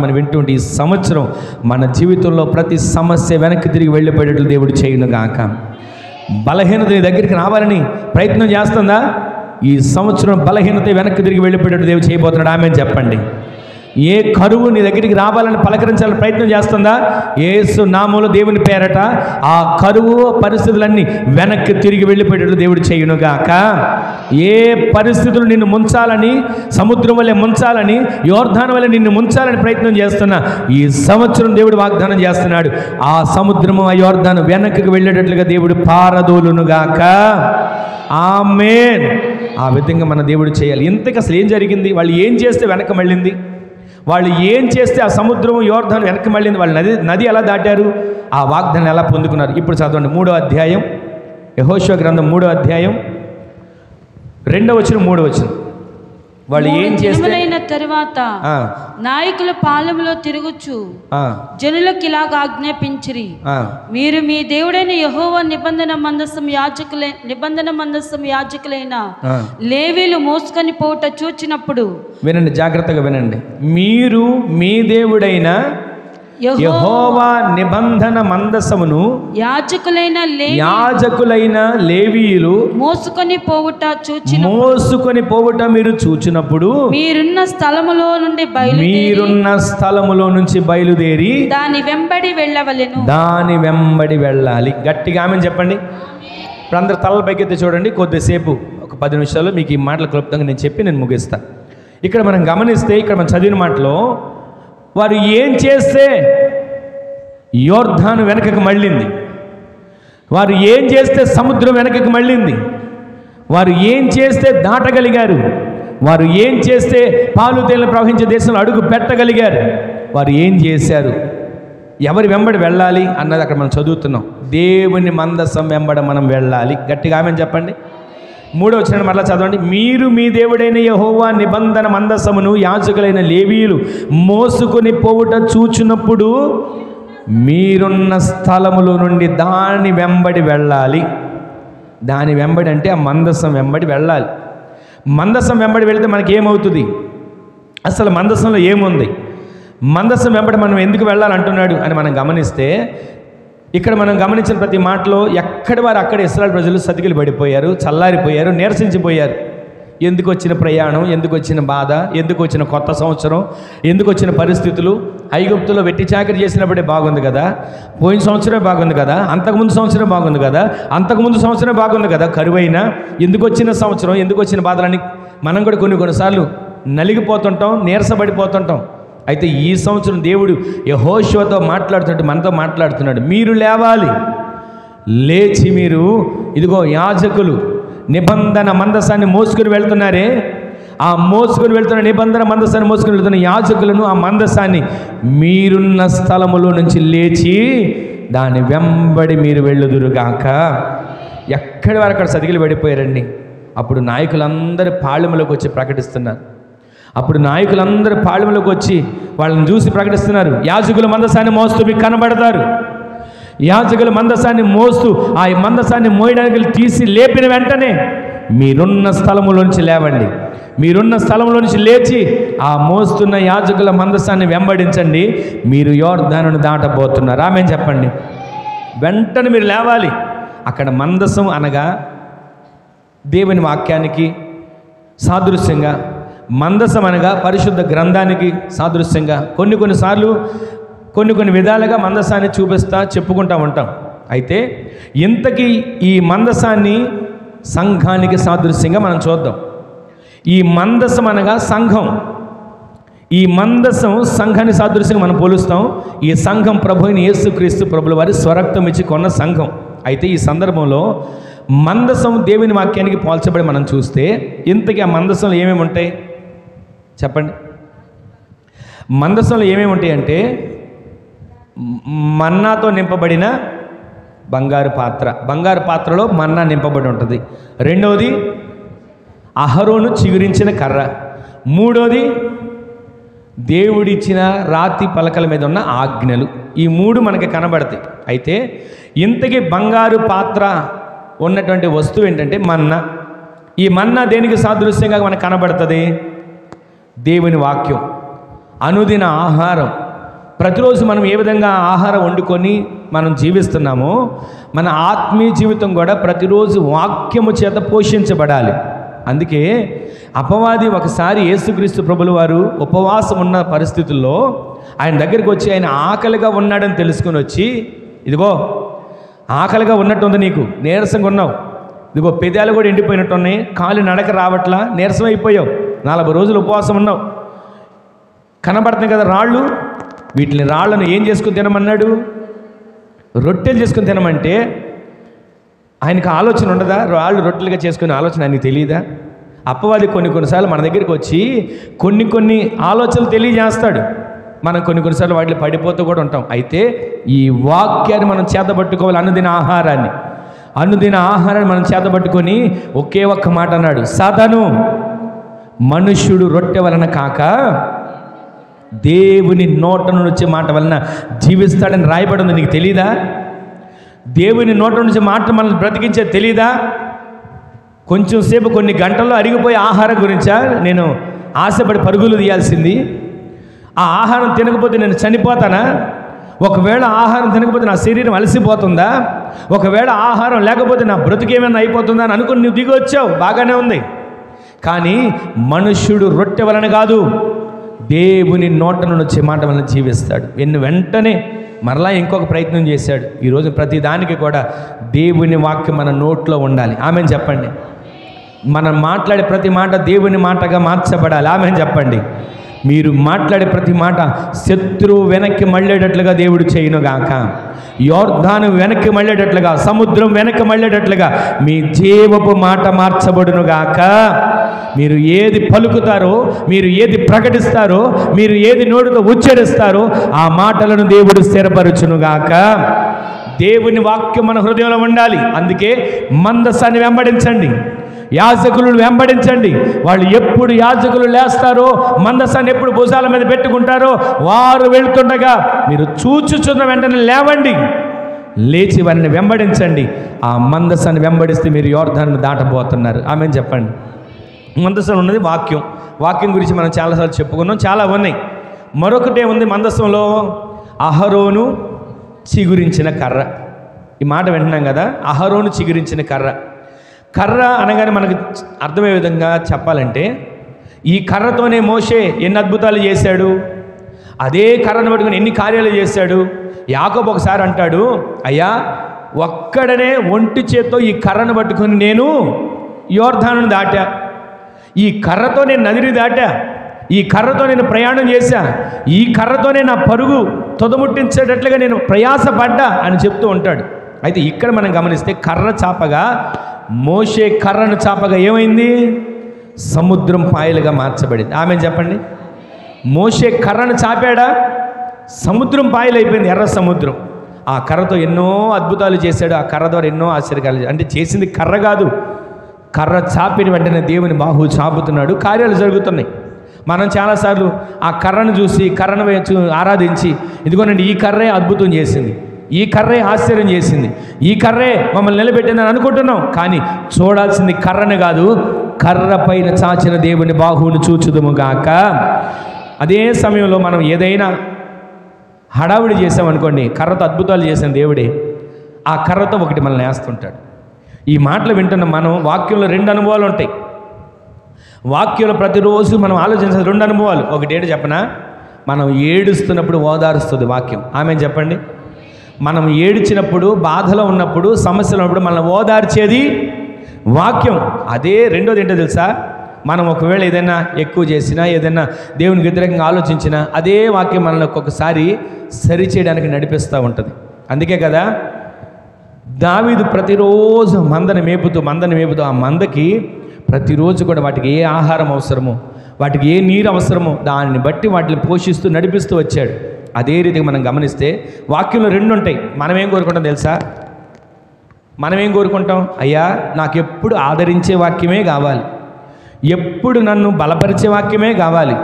మనం వింటుంటే ఈ సంవత్సరం మన జీవితంలో ప్రతి సమస్య వెనక్కి తిరిగి వెళ్ళిపోయేటట్లు దేవుడు చేయునుగాక. బలహీనత నీ దగ్గరికి రావాలని ప్రయత్నం చేస్తుందా? ఈ సంవత్సరం బలహీనత వెనక్కి తిరిగి వెళ్ళిపోయేటట్టు దేవుడు చేయబోతున్నాడు. ఆమెను చెప్పండి. ఏ కరువు నీ దగ్గరికి రావాలని పలకరించాలని ప్రయత్నం చేస్తుందా? యేసు నామములో దేవుని పేరట ఆ కరువు పరిస్థితులన్నీ వెనక్కి తిరిగి వెళ్ళిపోయేటట్టు దేవుడు చేయునుగాక. ఏ పరిస్థితులు నిన్ను ముంచాలని, సముద్రం వల్లే ముంచాలని, యోర్దాను వల్లే నిన్ను ముంచాలని ప్రయత్నం చేస్తున్నా, ఈ సంవత్సరం దేవుడు వాగ్దానం చేస్తున్నాడు. ఆ సముద్రము, ఆ యోర్దాను వెనక్కి వెళ్ళేటట్లుగా దేవుడు పారదోలునుగాక. ఆమేన్. ఆ విధంగా మన దేవుడు చేయాలి. ఇంతకు అసలు ఏం జరిగింది? వాళ్ళు ఏం చేస్తే వెనక మళ్ళింది? వాళ్ళు ఏం చేస్తే ఆ సముద్రం యోర్దాను వెనక్కి మళ్ళింది? వాళ్ళు నది ఎలా దాటారు? ఆ వాగ్దానం ఎలా పొందుకున్నారు? ఇప్పుడు చదవండి 3వ అధ్యాయం, యెహోషువ గ్రంథం 3వ అధ్యాయం 2వ వచనం 3వ వచనం. వాళ్ళు ఏం చేస్తే తరువాత నాయకుల పాలెంలో తిరుగుచు జనులకు ఇలాగ ఆజ్ఞాపించిరి, మీరు మీ దేవుడైన యెహోవా నిబంధన మందసం యాజకులైన లేవీలు మోసుకొని పోవుట చూచినప్పుడు. వినండి, జాగ్రత్తగా వినండి. మీరు మీ దేవుడైన యెహోవా నిబంధన మందసమును యాజకులైన లేవీయులు మోసుకొని పోవుట మీరు చూచినప్పుడు మీరున్న స్థలములో నుంచి బయలుదేరి దాని వెంబడి వెళ్ళాలి. గట్టిగా ఆమెను చెప్పండి. ఇప్పుడు అందరు తలల పైకెత్తి చూడండి. కొద్దిసేపు ఒక 10 నిమిషాలు మీకు ఈ మాటలు క్లుప్తంగా నేను చెప్పి నేను ముగిస్తాను. ఇక్కడ మనం గమనిస్తే, ఇక్కడ మనం చదివిన మాటలో వారు ఏం చేస్తే యోర్దాను వెనకకి మళ్ళింది, వారు ఏం చేస్తే సముద్రం వెనకకి మళ్ళింది, వారు ఏం చేస్తే దాటగలిగారు, వారు ఏం చేస్తే పాలు తేనెలు ప్రవహించే దేశంలో అడుగు పెట్టగలిగారు, వారు ఏం చేశారు, ఎవరి వెంబడి వెళ్ళాలి అన్నది అక్కడ మనం చదువుతున్నాం. దేవుని మందసం వెంబడ మనం వెళ్ళాలి. గట్టిగా ఆమెను చెప్పండి. 3వ వచనం మరలా చదవండి. మీరు మీ దేవుడైన యెహోవా నిబంధన మందసమును యాజకులైన లేవీయులు మోసుకొని పోవుట చూచినప్పుడు మీరున్న స్థలములో నుండి దాని వెంబడి వెళ్ళాలి. దాని వెంబడి అంటే ఆ మందసం వెంబడి వెళ్ళాలి. మందసం వెంబడి వెళితే మనకి ఏమవుతుంది? అసలు మందసంలో ఏముంది? మందసం వెంబడి మనం ఎందుకు వెళ్ళాలంటున్నాడు అని మనం గమనిస్తే, ఇక్కడ మనం గమనించిన ప్రతి మాటలో ఎక్కడి వారు అక్కడ ఇశ్రాయేలు ప్రజలు సతికిలు పడిపోయారు, చల్లారిపోయారు, నీరసించిపోయారు. ఎందుకు వచ్చిన ప్రయాణం, ఎందుకు వచ్చిన బాధ, ఎందుకు వచ్చిన కొత్త సంవత్సరం, ఎందుకు వచ్చిన పరిస్థితులు? ఐగుప్తులో వెట్టి చాకరీ చేసినప్పుడే బాగుంది కదా, పోయిన సంవత్సరమే బాగుంది కదా, అంతకుముందు సంవత్సరం బాగుంది కదా, అంతకుముందు సంవత్సరమే బాగుంది కదా, కరువైనా ఎందుకు వచ్చిన సంవత్సరం, ఎందుకు వచ్చిన బాధలని మనం కూడా కొన్నిసార్లు నలిగిపోతుంటాం, నీరసపడిపోతుంటాం. అయితే ఈ సంవత్సరం దేవుడు యెహోషువతో మాట్లాడుతున్నట్టు మనతో మాట్లాడుతున్నాడు. మీరు లేవాలి, లేచి మీరు ఇదిగో యాజకులు నిబంధన మందసాన్ని మోసుకుని వెళ్తున్నారే, ఆ మోసుకొని వెళ్తున్న నిబంధన మందసాన్ని మోసుకొని వెళ్తున్న యాజకులను ఆ మందసాన్ని మీరున్న స్థలములో నుంచి లేచి దాని వెంబడి మీరు వెళ్ళుదురుగాక. ఎక్కడి వారు అక్కడ సతికిలు పడిపోయారండి. అప్పుడు నాయకులందరూ పాళెములోకి వచ్చి ప్రకటిస్తున్నారు. అప్పుడు నాయకులందరూ పాళెములోకి వచ్చి వాళ్ళని చూసి ప్రకటిస్తున్నారు, యాజకుల మందసాన్ని మోస్తూ మీకు కనబడతారు. యాజకుల మందసాన్ని మోస్తూ ఆ మందసాన్ని మోయడానికి తీసి లేపిన వెంటనే మీరున్న స్థలములోంచి లేవండి, మీరున్న స్థలంలోంచి లేచి ఆ మోస్తున్న యాజకుల మందసాన్ని వెంబడించండి, మీరు యోర్దానును దాటబోతున్నారు. ఆమె చెప్పండి. వెంటనే మీరు లేవాలి. అక్కడ మందసం అనగా దేవుని వాక్యానికి సాదృశ్యంగా, మందసం అనగా పరిశుద్ధ గ్రంథానికి సాదృశ్యంగా కొన్నిసార్లు కొన్ని విధాలుగా మందసాన్ని చెప్పుకుంటూ ఉంటాం. అయితే ఇంతకీ ఈ మందసాన్ని సంఘానికి సాదృశ్యంగా మనం చూద్దాం. ఈ మందసం అనగా సంఘం. ఈ మందసం సంఘాన్ని సాదృశ్యంగా మనం పోలుస్తాం. ఈ సంఘం ప్రభు అయిన యేసుక్రీస్తు ప్రభుల వారి స్వరక్తం ఇచ్చి కొన్న సంఘం. అయితే ఈ సందర్భంలో మందసం దేవుని వాక్యానికి పోల్చబడి మనం చూస్తే ఇంతకీ ఆ మందసంలో ఏమేమి ఉంటాయి చెప్పండి. మందసంలో ఏమేమి ఉంటాయి అంటే మన్నాతో నింపబడిన బంగారు పాత్ర, బంగారు పాత్రలో మన్నా నింపబడి ఉంటుంది. రెండవది అహరోను చిగురించిన కర్ర. మూడోది దేవుడిచ్చిన రాతి పలకల మీద ఉన్న ఆజ్ఞలు. ఈ మూడు మనకి కనబడతాయి. అయితే ఇంతకీ బంగారు పాత్ర ఉన్నటువంటి వస్తువు ఏంటంటే మన్నా. ఈ మన్నా దేనికి సాదృశ్యంగా మనకు కనబడుతుంది? దేవుని వాక్యం, అనుదిన ఆహారం. ప్రతిరోజు మనం ఏ విధంగా ఆహారం వండుకొని మనం జీవిస్తున్నామో మన ఆత్మీయ జీవితం కూడా ప్రతిరోజు వాక్యము చేత పోషించబడాలి. అందుకే అపవాది ఒకసారి యేసుక్రీస్తు ప్రభుల వారు ఉపవాసం ఉన్న పరిస్థితుల్లో ఆయన దగ్గరికి వచ్చి ఆయన ఆకలిగా ఉన్నాడని తెలుసుకొని వచ్చి, ఇదిగో ఆకలిగా ఉన్నట్టుంది, నీకు నీరసంగా ఉన్నావు, ఇదిగో పెదాలు కూడా ఎండిపోయినట్టు ఉన్నాయి, కాలు నడక రావట్లా, నీరసం అయిపోయావు, 40 రోజులు ఉపవాసం ఉన్నావు, కనబడుతున్నాయి కదా రాళ్ళు, వీటిని రాళ్లను ఏం చేసుకుని తినమన్నాడు? రొట్టెలు చేసుకుని తినమంటే ఆయనకు ఆలోచన ఉండదా? రాళ్ళు రొట్టెలుగా చేసుకునే ఆలోచన ఆయనకు తెలియదా? అపవాది కొన్నిసార్లు మన దగ్గరికి వచ్చి కొన్ని ఆలోచనలు తెలియజేస్తాడు. మనం కొన్నిసార్లు వాటిలో పడిపోతూ కూడా ఉంటాం. అయితే ఈ వాక్యాన్ని మనం చేతబట్టుకోవాలి. అనుదిన ఆహారాన్ని మనం చేతబట్టుకొని ఒకే ఒక్క మాట అన్నాడు, సదను మనుష్యుడు రొట్టె వలన కాక దేవుని నోట నుంచి వచ్చే మాట వలన జీవిస్తాడని రాయబడి ఉంది. నీకు తెలీదా? దేవుని నోట నుంచి మాట మనల్ని బ్రతికించేది తెలీదా? కొంచెం సేపు కొన్ని గంటల్లో అరిగిపోయే ఆహారం గురించా నేను ఆశపడి పరుగులు తీయాల్సింది? ఆ ఆహారం తినకపోతే నేను చనిపోతానా? ఒకవేళ ఆహారం తినకపోతే నా శరీరం అలసిపోతుందా? ఒకవేళ ఆహారం లేకపోతే నా బ్రతుకేమైనా అయిపోతుందా అని అనుకుని నువ్వు దిగి వచ్చావు, బాగానే ఉంది. కానీ మనుష్యుడు రొట్టె వలన కాదు, దేవుని నోట నుండి వచ్చే మాట వలన జీవిస్తాడు. వెంటనే మరలా ఇంకొక ప్రయత్నం చేశాడు. ఈరోజు ప్రతి దానికి కూడా దేవుని వాక్యం మన నోట్లో ఉండాలి. ఆమెను చెప్పండి. మనం మాట్లాడే ప్రతి మాట దేవుని మాటగా మార్చబడాలి. ఆమెను చెప్పండి. మీరు మాట్లాడే ప్రతి మాట శత్రువు వెనక్కి మళ్ళేటట్లుగా దేవుడు చేయునుగాక. యోర్దాను వెనక్కి మళ్ళేటట్లుగా, సముద్రం వెనక్కి మళ్ళేటట్లుగా మీ జీవపు మాట మార్చబడునుగాక. మీరు ఏది పలుకుతారో, మీరు ఏది ప్రకటిస్తారో, మీరు ఏది నోటితో ఉచ్చరిస్తారో ఆ మాటలను దేవుడు స్థిరపరచునుగాక. దేవుని వాక్యం మన హృదయంలో ఉండాలి. అందుకే మందసాన్ని వెంబడించండి, యాజకులను వెంబడించండి. వాళ్ళు ఎప్పుడు యాజకులు లేస్తారో, మందసాన్ని ఎప్పుడు భుజాల మీద పెట్టుకుంటారో వారు వెళ్తుండగా మీరు చూచుచున్న వెంటనే లేవండి, లేచి వారిని వెంబడించండి. ఆ మందసాన్ని వెంబడిస్తే మీరు యోర్దాను దాటబోతున్నారు. ఆమెను చెప్పండి. మందసం ఉన్నది వాక్యం గురించి మనం చాలాసార్లు చెప్పుకున్నాం, చాలా ఉన్నాయి. మరొకటే ఉంది మందసంలో, అహరోను చిగురించిన కర్ర. ఈ మాట వింటున్నాం కదా, అహరోను చిగురించిన కర్ర అనగానే మనకు అర్థమయ్యే విధంగా చెప్పాలంటే, ఈ కర్రతోనే మోషే ఎన్ని అద్భుతాలు చేశాడు, అదే కర్రను పట్టుకుని ఎన్ని కార్యాలు చేశాడు. యాకోబు ఒకసారి అంటాడు, అయ్యా ఒక్కడనే ఒంటి చేత్తో ఈ కర్రను పట్టుకుని నేను యోర్దానును దాటా, ఈ కర్రతో నేను నదిని దాటా, ఈ కర్రతో నేను ప్రయాణం చేశా, ఈ కర్రతోనే నా పరుగు తొదముట్టించేటట్లుగా నేను ప్రయాసపడ్డా అని చెప్తూ ఉంటాడు. అయితే ఇక్కడ మనం గమనిస్తే కర్ర చాపగా, మోషే కర్రను చాపగా ఏమైంది? సముద్రం పాయలుగా మార్చబడింది. ఆమె చెప్పండి. మోషే కర్రను చాపాడా, సముద్రం పాయలైపోయింది, ఎర్ర సముద్రం. ఆ కర్రతో ఎన్నో అద్భుతాలు చేశాడు. ఆ కర్ర ద్వారా ఎన్నో ఆశ్చర్యాలు. అంటే చేసింది కర్ర కాదు, కర్ర చాపిన వెంటనే దేవుని బాహు చాపుతున్నాడు, కార్యాలు జరుగుతున్నాయి. మనం చాలాసార్లు ఆ కర్రను చూసి, కర్రను ఆరాధించి, ఇదిగోనండి ఈ కర్రే అద్భుతం చేసింది, ఈ కర్రే ఆశ్చర్యం చేసింది, ఈ కర్రే మమ్మల్ని నిలబెట్టిందని అనుకుంటున్నాం. కానీ చూడాల్సింది కర్రను కాదు, కర్ర పైన చాచిన దేవుని బాహువును చూచుదుముగాక. అదే సమయంలో మనం ఏదైనా హడావుడి చేసామనుకోండి, కర్రతో అద్భుతాలు చేసిన దేవుడే ఆ కర్రతో ఒకటి మనల్ని వేస్తుంటాడు. ఈ మాటలు వింటున్న మనం వాక్యంలో 2 అనుభవాలు ఉంటాయి. వాక్యంలో ప్రతిరోజు మనం ఆలోచించాల్సిన 2 అనుభవాలు. ఒకటి ఏంటి చెప్పనా, మనం ఏడుస్తున్నప్పుడు ఓదారుస్తుంది వాక్యం. ఆమె చెప్పండి. మనం ఏడ్చినప్పుడు, బాధలో ఉన్నప్పుడు, సమస్యలు ఉన్నప్పుడు మనల్ని ఓదార్చేది వాక్యం. అదే రెండోది ఏంటో తెలుసా, మనం ఒకవేళ ఏదైనా ఎక్కువ చేసినా, ఏదైనా దేవునికి వ్యతిరేకంగా ఆలోచించినా, అదే వాక్యం మనల్ని ఒక్కొక్కసారి సరిచేయడానికి నడిపిస్తూ ఉంటుంది. అందుకే కదా దావీదు ప్రతిరోజు మందను మేపుతూ ఆ మందకి ప్రతిరోజు కూడా వాటికి ఏ ఆహారం అవసరమో, వాటికి ఏ నీరు అవసరమో దాన్ని బట్టి వాటిని పోషిస్తూ నడిపిస్తూ వచ్చాడు. అదే రీతిగా మనం గమనిస్తే వాక్యంలో 2 ఉంటాయి. మనం ఏం కోరుకుంటాం తెలుసా, మనం ఏం కోరుకుంటాం, అయ్యా నాకు ఎప్పుడు ఆదరించే వాక్యమే కావాలి, ఎప్పుడు నన్ను బలపరిచే వాక్యమే కావాలి,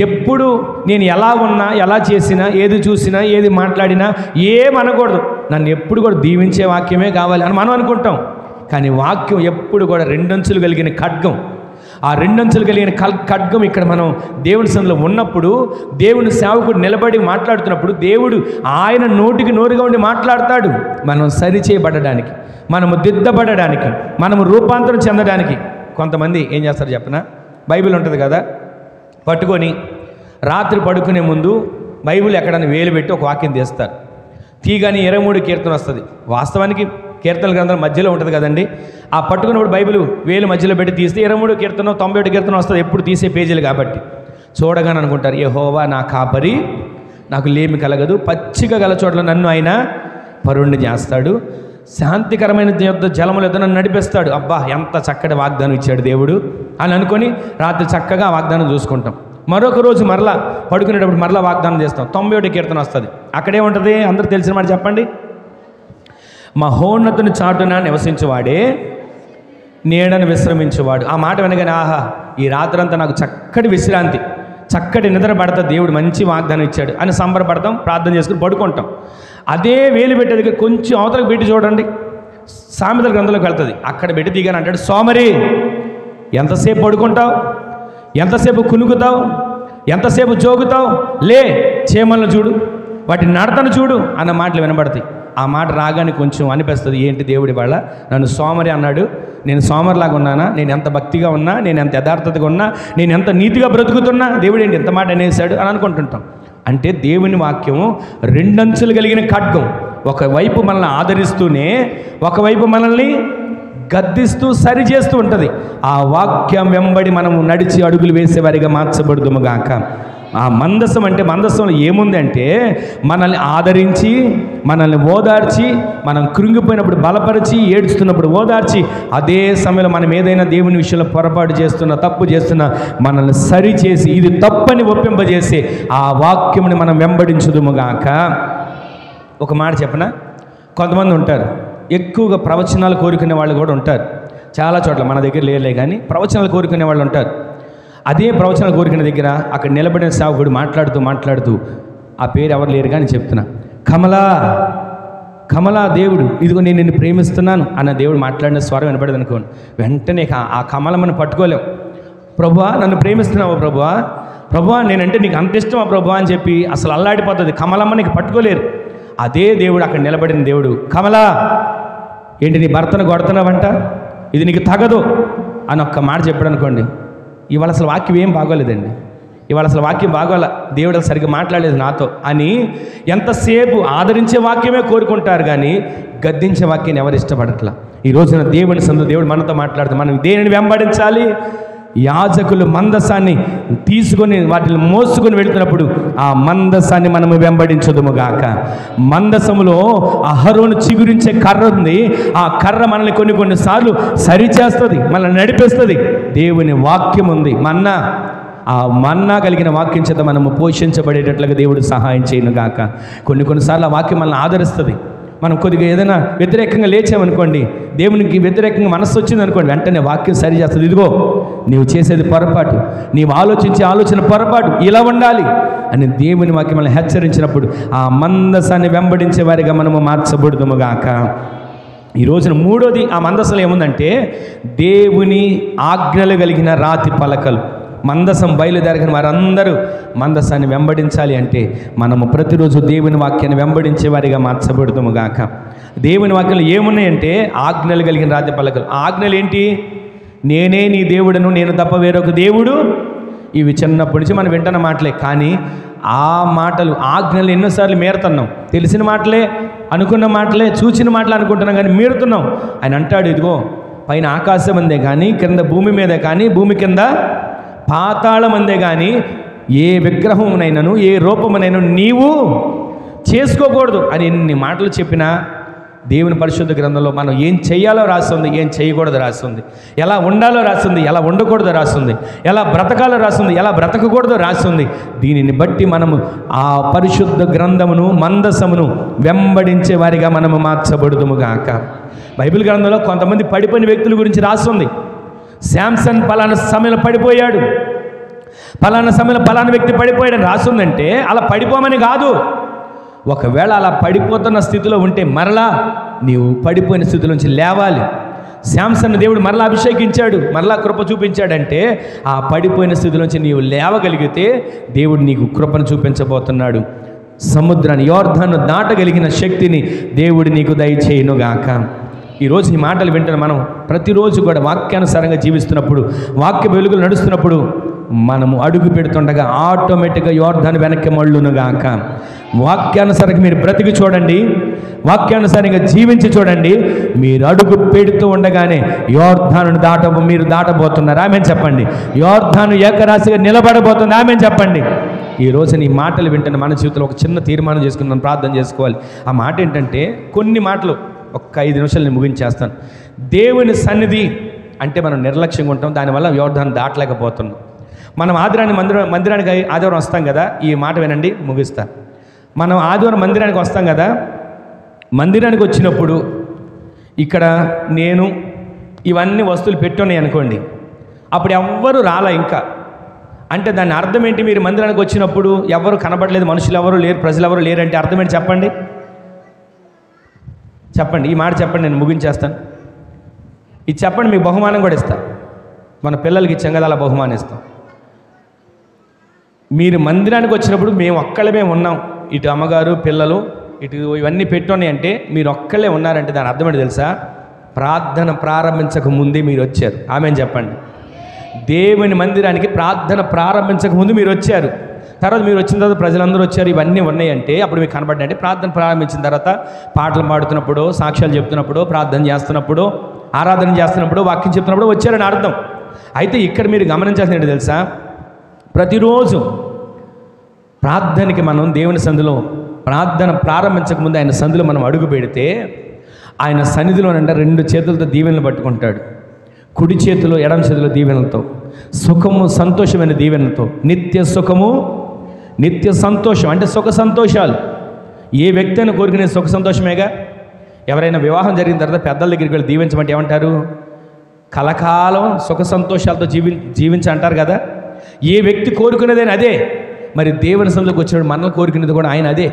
ఎప్పుడు నేను ఎలా ఉన్నా, ఎలా చేసినా, ఏది చూసినా, ఏది మాట్లాడినా ఏమనకూడదు, నన్ను ఎప్పుడు కూడా దీవించే వాక్యమే కావాలి అని మనం అనుకుంటాం. కానీ వాక్యం ఎప్పుడు కూడా 2 అంచులు కలిగిన ఖడ్గం. ఆ 2 అంచులు కలిగిన ఖడ్గం ఇక్కడ మనం దేవుని సన్నిధిలో ఉన్నప్పుడు, దేవుని సేవకుడు నిలబడి మాట్లాడుతున్నప్పుడు దేవుడు ఆయన నోటికి నోరుగా ఉండి మాట్లాడతాడు. మనం సరిచేయబడడానికి, మనము దిద్దబడడానికి, మనము రూపాంతరం చెందడానికి. కొంతమంది ఏం చేస్తారు చెప్పనా, బైబిల్ ఉంటుంది కదా, పట్టుకొని రాత్రి పడుకునే ముందు బైబిల్ ఎక్కడైనా వేలు పెట్టి ఒక వాక్యం తీస్తారు. తీగాని 23 కీర్తన వస్తుంది. వాస్తవానికి కీర్తన గ్రంథం మధ్యలో ఉంటుంది కదండి. ఆ పట్టుకున్నప్పుడు బైబిల్ వేలు మధ్యలో పెట్టి తీస్తే 23 కీర్తన 91 కీర్తన వస్తుంది. ఎప్పుడు తీసే పేజీలు కాబట్టి చూడగానే అనుకుంటారు, యెహోవా నా కాపరి, నాకు లేమి కలగదు, పచ్చిక గల చోట్ల నన్ను ఆయన పరుణ్ణి చేస్తాడు, శాంతికరమైన జలముల యొద్ద నన్ను నడిపిస్తాడు. అబ్బా ఎంత చక్కటి వాగ్దానం ఇచ్చాడు దేవుడు అని అనుకొని రాత్రి చక్కగా వాగ్దానం చూసుకుంటాం. మరొక రోజు మరలా పడుకునేటప్పుడు మరలా వాగ్దానం చేస్తాం. 91 కీర్తన వస్తుంది. అక్కడే ఉంటుంది, అందరూ తెలిసిన మాట చెప్పండి. మహోన్నతుని చాటున నివసించువాడే నీడను విశ్రమించువాడు. ఆ మాట వినగానే ఆహా, ఈ రాత్రంతా నాకు చక్కటి విశ్రాంతి, చక్కటి నిద్ర పడతా, దేవుడు మంచి వాగ్దానం ఇచ్చాడు అని సంబరపడతాం, ప్రార్థన చేసుకుని పడుకుంటాం. అదే వేలు పెట్టేది కొంచెం అవతలకు పెట్టి చూడండి, సామెతల గ్రంథంలోకి వెళ్తుంది. అక్కడ పెట్టి దిగాను అంటాడు, సోమరి ఎంతసేపు పడుకుంటావు, ఎంతసేపు కునుకుతావు, ఎంతసేపు జోగుతావు, లే చీమలను చూడు, వాటి నడతను చూడు అన్న మాటలు వినబడతాయి. ఆ మాట రాగానే కొంచెం అనిపిస్తుంది, ఏంటి దేవుడి వాళ్ళ నన్ను సోమరి అన్నాడు, నేను సోమరిలాగా ఉన్నానా, నేను ఎంత భక్తిగా ఉన్నా, నేను ఎంత యథార్థతగా ఉన్నా, నేను ఎంత నీతిగా బ్రతుకుతున్నా, దేవుడు ఏంటి ఎంత మాట అనేసాడు అని అనుకుంటుంటాం. అంటే దేవుని వాక్యము 2 అంచులు కలిగిన ఖడ్గం. ఒకవైపు మనల్ని ఆదరిస్తూనే ఒకవైపు మనల్ని గద్దిస్తూ సరిచేస్తూ ఉంటుంది. ఆ వాక్యం వెంబడి మనము నడిచి అడుగులు వేసేవారిగా మార్చబడుదుముగాక. ఆ మందసం అంటే, మందసంలో ఏముంది అంటే మనల్ని ఆదరించి, మనల్ని ఓదార్చి, మనం కృంగిపోయినప్పుడు బలపరిచి, ఏడుస్తున్నప్పుడు ఓదార్చి, అదే సమయంలో మనం ఏదైనా దేవుని విషయంలో పొరపాటు చేస్తున్నా, తప్పు చేస్తున్నా మనల్ని సరిచేసి ఇది తప్పని ఒప్పింపజేసి ఆ వాక్యముని మనం వెంబడించుదుముగాక. ఒక మాట చెప్పనా, కొంతమంది ఉంటారు ఎక్కువగా ప్రవచనాలు కోరుకునే వాళ్ళు కూడా ఉంటారు. చాలా చోట్ల, మన దగ్గర లేలే కానీ ప్రవచనాలు కోరుకునే వాళ్ళు ఉంటారు. అదే ప్రవచనాలు కోరికన దగ్గర అక్కడ నిలబడిన సేవకుడు మాట్లాడుతూ ఆ పేరు ఎవరు లేరు కానీ చెప్తున్నా, కమలా దేవుడు, ఇదిగో నేను నిన్ను ప్రేమిస్తున్నాను అన్న దేవుడు మాట్లాడిన స్వరం వినపడదు అనుకోండి, వెంటనే ఆ కమలమ్మని పట్టుకోలేం. ప్రభువా నన్ను ప్రేమిస్తున్నావా, ప్రభువా నేనంటే నీకు అంత ఇష్టమా ప్రభువా అని చెప్పి అసలు అల్లాడిపోతుంది. కమలమ్మ నీకు పట్టుకోలేరు. అదే దేవుడు అక్కడ నిలబడిన దేవుడు, కమలా ఏంటి నీ భర్తను కొడుతున్నావంట, ఇది నీకు తగదు అని ఒక్క మాట చెప్పాడు అనుకోండి, ఇవాళ అసలు వాక్యం ఏం బాగోలేదండి, ఇవాళ అసలు వాక్యం బాగోల, దేవుడు సరిగ్గా మాట్లాడలేదు నాతో అని ఎంతసేపు ఆదరించే వాక్యమే కోరుకుంటారు కానీ గద్దించే వాక్యాన్ని ఎవరు ఇష్టపడట్లా. ఈ రోజున దేవుని సందు దేవుడు మనతో మాట్లాడుతూ మనం దేనిని వెంబడించాలి, యాజకులు మందసాన్ని తీసుకొని వాటిని మోసుకొని వెళుతున్నప్పుడు ఆ మందసాన్ని మనము వెంబడించదుము గాక. మందసములో అహరోను చిగురించే కర్ర ఉంది. ఆ కర్ర మనల్ని కొన్నిసార్లు సరిచేస్తుంది, మనల్ని నడిపిస్తుంది. దేవుని వాక్యం ఉంది, మన్నా. ఆ మన్నా కలిగిన వాక్యం చేత మనము పోషించబడేటట్లుగా దేవుడు సహాయం చేయను గాక. కొన్నిసార్లు ఆ వాక్యం మనల్ని ఆదరిస్తుంది. మనం కొద్దిగా ఏదైనా వ్యతిరేకంగా లేచామనుకోండి, దేవునికి వ్యతిరేకంగా మనస్సు వచ్చింది అనుకోండి, వెంటనే వాక్యం సరి చేస్తుంది. ఇదిగో నీవు చేసేది పొరపాటు, నీవు ఆలోచించే ఆలోచన పొరపాటు, ఇలా ఉండాలి అని దేవుని వాక్యం మనల్ని హెచ్చరించినప్పుడు ఆ మందసాన్ని వెంబడించే వారిగా మనము మార్చబడుదుము గాక. ఈ రోజున మూడోది ఆ మందసంలో ఏముందంటే దేవుని ఆజ్ఞలు కలిగిన రాతి పలకలు. మందసం బయలుదేరగిన వారందరూ మందసాన్ని వెంబడించాలి అంటే మనము ప్రతిరోజు దేవుని వాక్యాన్ని వెంబడించే వారిగా మార్చబడుతాము గాక. దేవుని వాక్యాలు ఏమున్నాయంటే ఆజ్ఞలు కలిగిన రాతి పలకలు. ఆజ్ఞలు ఏంటి? నేనే నీ దేవుడను, నేను తప్ప వేరొక దేవుడు. ఇవి చిన్నప్పటి నుంచి మనం వింటున్న మాటలే. కానీ ఆ మాటలు, ఆజ్ఞలు ఎన్నోసార్లు మీరుతున్నాం. తెలిసిన మాటలే, అనుకున్న మాటలే, చూసిన మాటలే అనుకుంటున్నాం, కానీ మీరుతున్నాం. ఆయన అంటాడు, ఇదిగో పైన ఆకాశం అందే కానీ, కింద భూమి మీద కానీ, భూమి కింద పాతాళం అందే కానీ ఏ విగ్రహమునైనాను ఏ రూపమునైనా నీవు చేసుకోకూడదు అని ఎన్ని మాటలు చెప్పినా దేవుని పరిశుద్ధ గ్రంథంలో మనం ఏం చేయాలో రాస్తుంది, ఏం చేయకూడదు రాస్తుంది, ఎలా ఉండాలో రాస్తుంది, ఎలా ఉండకూడదో రాస్తుంది, ఎలా బ్రతకాలో రాస్తుంది, ఎలా బ్రతకకూడదో రాస్తుంది. దీనిని బట్టి మనము ఆ పరిశుద్ధ గ్రంథమును మందసమును వెంబడించే వారిగా మనము మార్చబడుదుము గాక. బైబిల్ గ్రంథంలో కొంతమంది పడిపోయిన వ్యక్తుల గురించి రాస్తుంది. శాంసన్ పలానా సమయంలో పడిపోయాడు, పలానా సమయంలో పలానా వ్యక్తి పడిపోయాడని రాస్తుందంటే అలా పడిపోమని కాదు. ఒకవేళ అలా పడిపోతున్న స్థితిలో ఉంటే మరలా నీవు పడిపోయిన స్థితి నుంచి లేవాలి. శాంసన్ దేవుడు మరలా అభిషేకించాడు, మరలా కృప చూపించాడంటే ఆ పడిపోయిన స్థితి నుంచి నీవు లేవగలిగితే దేవుడు నీకు కృపను చూపించబోతున్నాడు. సముద్రాన్ని, యోర్దాను దాటగలిగిన శక్తిని దేవుడు నీకు దయచేయునుగాక. ఈరోజు ఈ మాటలు వింటున్న మనం ప్రతిరోజు కూడా వాక్యానుసారంగా జీవిస్తున్నప్పుడు, వాక్య వెలుగులు నడుస్తున్నప్పుడు మనము అడుగు పెడుతుండగా ఆటోమేటిక్గా యోర్దాను వెనక్కి మళ్ళునుగాక. వాక్యానుసారంగా మీరు బ్రతికి చూడండి, వాక్యానుసారంగా జీవించి చూడండి. మీరు అడుగు పెడుతూ ఉండగానే యోర్దాను మీరు దాటబోతున్నారు. ఆమె చెప్పండి. యోర్దాను ఏకరాశిగా నిలబడబోతుంది. ఆమె చెప్పండి. ఈరోజు నీ మాటలు వింటున్న మన జీవితంలో ఒక చిన్న తీర్మానం చేసుకుని మనం ప్రార్థన చేసుకోవాలి. ఆ మాట ఏంటంటే, కొన్ని మాటలు ఒక్క 5 నిమిషాలు నేను ముగించేస్తాను. దేవుని సన్నిధి అంటే మనం నిర్లక్ష్యంగా ఉంటాం, దానివల్ల యోర్దాను దాటలేకపోతున్నాం. మనం మందిరానికి ఆదివారం వస్తాం కదా, ఈ మాట వినండి ముగిస్తా. మనం ఆదివారం మందిరానికి వస్తాం కదా, మందిరానికి వచ్చినప్పుడు ఇక్కడ నేను ఇవన్నీ వస్తువులు పెట్టున్నాయి అనుకోండి, అప్పుడు ఎవ్వరు రాలా ఇంకా అంటే దాని అర్థం ఏంటి? మీరు మందిరానికి వచ్చినప్పుడు ఎవరు కనబడలేదు, మనుషులు ఎవరు లేరు, ప్రజలు ఎవరు లేరు అంటే అర్థం ఏంటి చెప్పండి? చెప్పండి, ఈ మాట చెప్పండి, నేను ముగించేస్తాను. ఇది చెప్పండి, మీకు బహుమానం కూడా ఇస్తాను. మన పిల్లలకి ఇచ్చాం కదా, అలా బహుమానం ఇస్తాం. మీరు మందిరానికి వచ్చినప్పుడు మేము ఒక్కళ్ళమే ఉన్నాం, ఇటు అమ్మగారు పిల్లలు ఇటు ఇవన్నీ పెట్టున్నాయి అంటే మీరు ఒక్కళ్ళే ఉన్నారంటే దాని అర్థం ఏంటి తెలుసా? ప్రార్థన ప్రారంభించక ముందే మీరు వచ్చారు. ఆమె చెప్పండి. దేవుని మందిరానికి ప్రార్థన ప్రారంభించక ముందు మీరు వచ్చారు. తర్వాత మీరు వచ్చిన తర్వాత ప్రజలందరూ వచ్చారు, ఇవన్నీ ఉన్నాయంటే అప్పుడు మీకు కనబడ్డాయి. అంటే ప్రార్థన ప్రారంభించిన తర్వాత పాటలు పాడుతున్నప్పుడు, సాక్ష్యాలు చెప్తున్నప్పుడు, ప్రార్థన చేస్తున్నప్పుడు, ఆరాధన చేస్తున్నప్పుడు, వాక్యం చెప్తున్నప్పుడు వచ్చారని అర్థం. అయితే ఇక్కడ మీరు గమనించాల్సింది ఏంటి తెలుసా? ప్రతిరోజు ప్రార్థనకి మనం దేవుని సన్నిధిలో ప్రార్థన ప్రారంభించక ముందు ఆయన సన్నిధిలో మనం అడుగు పెడితే ఆయన సన్నిధిలోనంటే 2 చేతులతో దీవెనలు పట్టుకుంటాడు. కుడి చేతిలో ఎడమ చేతిలో దీవెనలతో, సుఖము సంతోషమైన దీవెనలతో, నిత్య సుఖము నిత్య సంతోషం అంటే సుఖ సంతోషాలు. ఏ వ్యక్తి అయినా కోరుకునే సుఖ సంతోషమేగా. ఎవరైనా వివాహం జరిగిన తర్వాత పెద్దల దగ్గరికి వెళ్ళి దీవించమంటే ఏమంటారు? కలకాలం సుఖ సంతోషాలతో జీవించంటారు కదా. ఏ వ్యక్తి కోరుకునేదని అదే. మరి దేవుని సన్నిధిలోకి వచ్చినప్పుడు మనల్ని కోరుకునేది కూడా ఆయన అదే.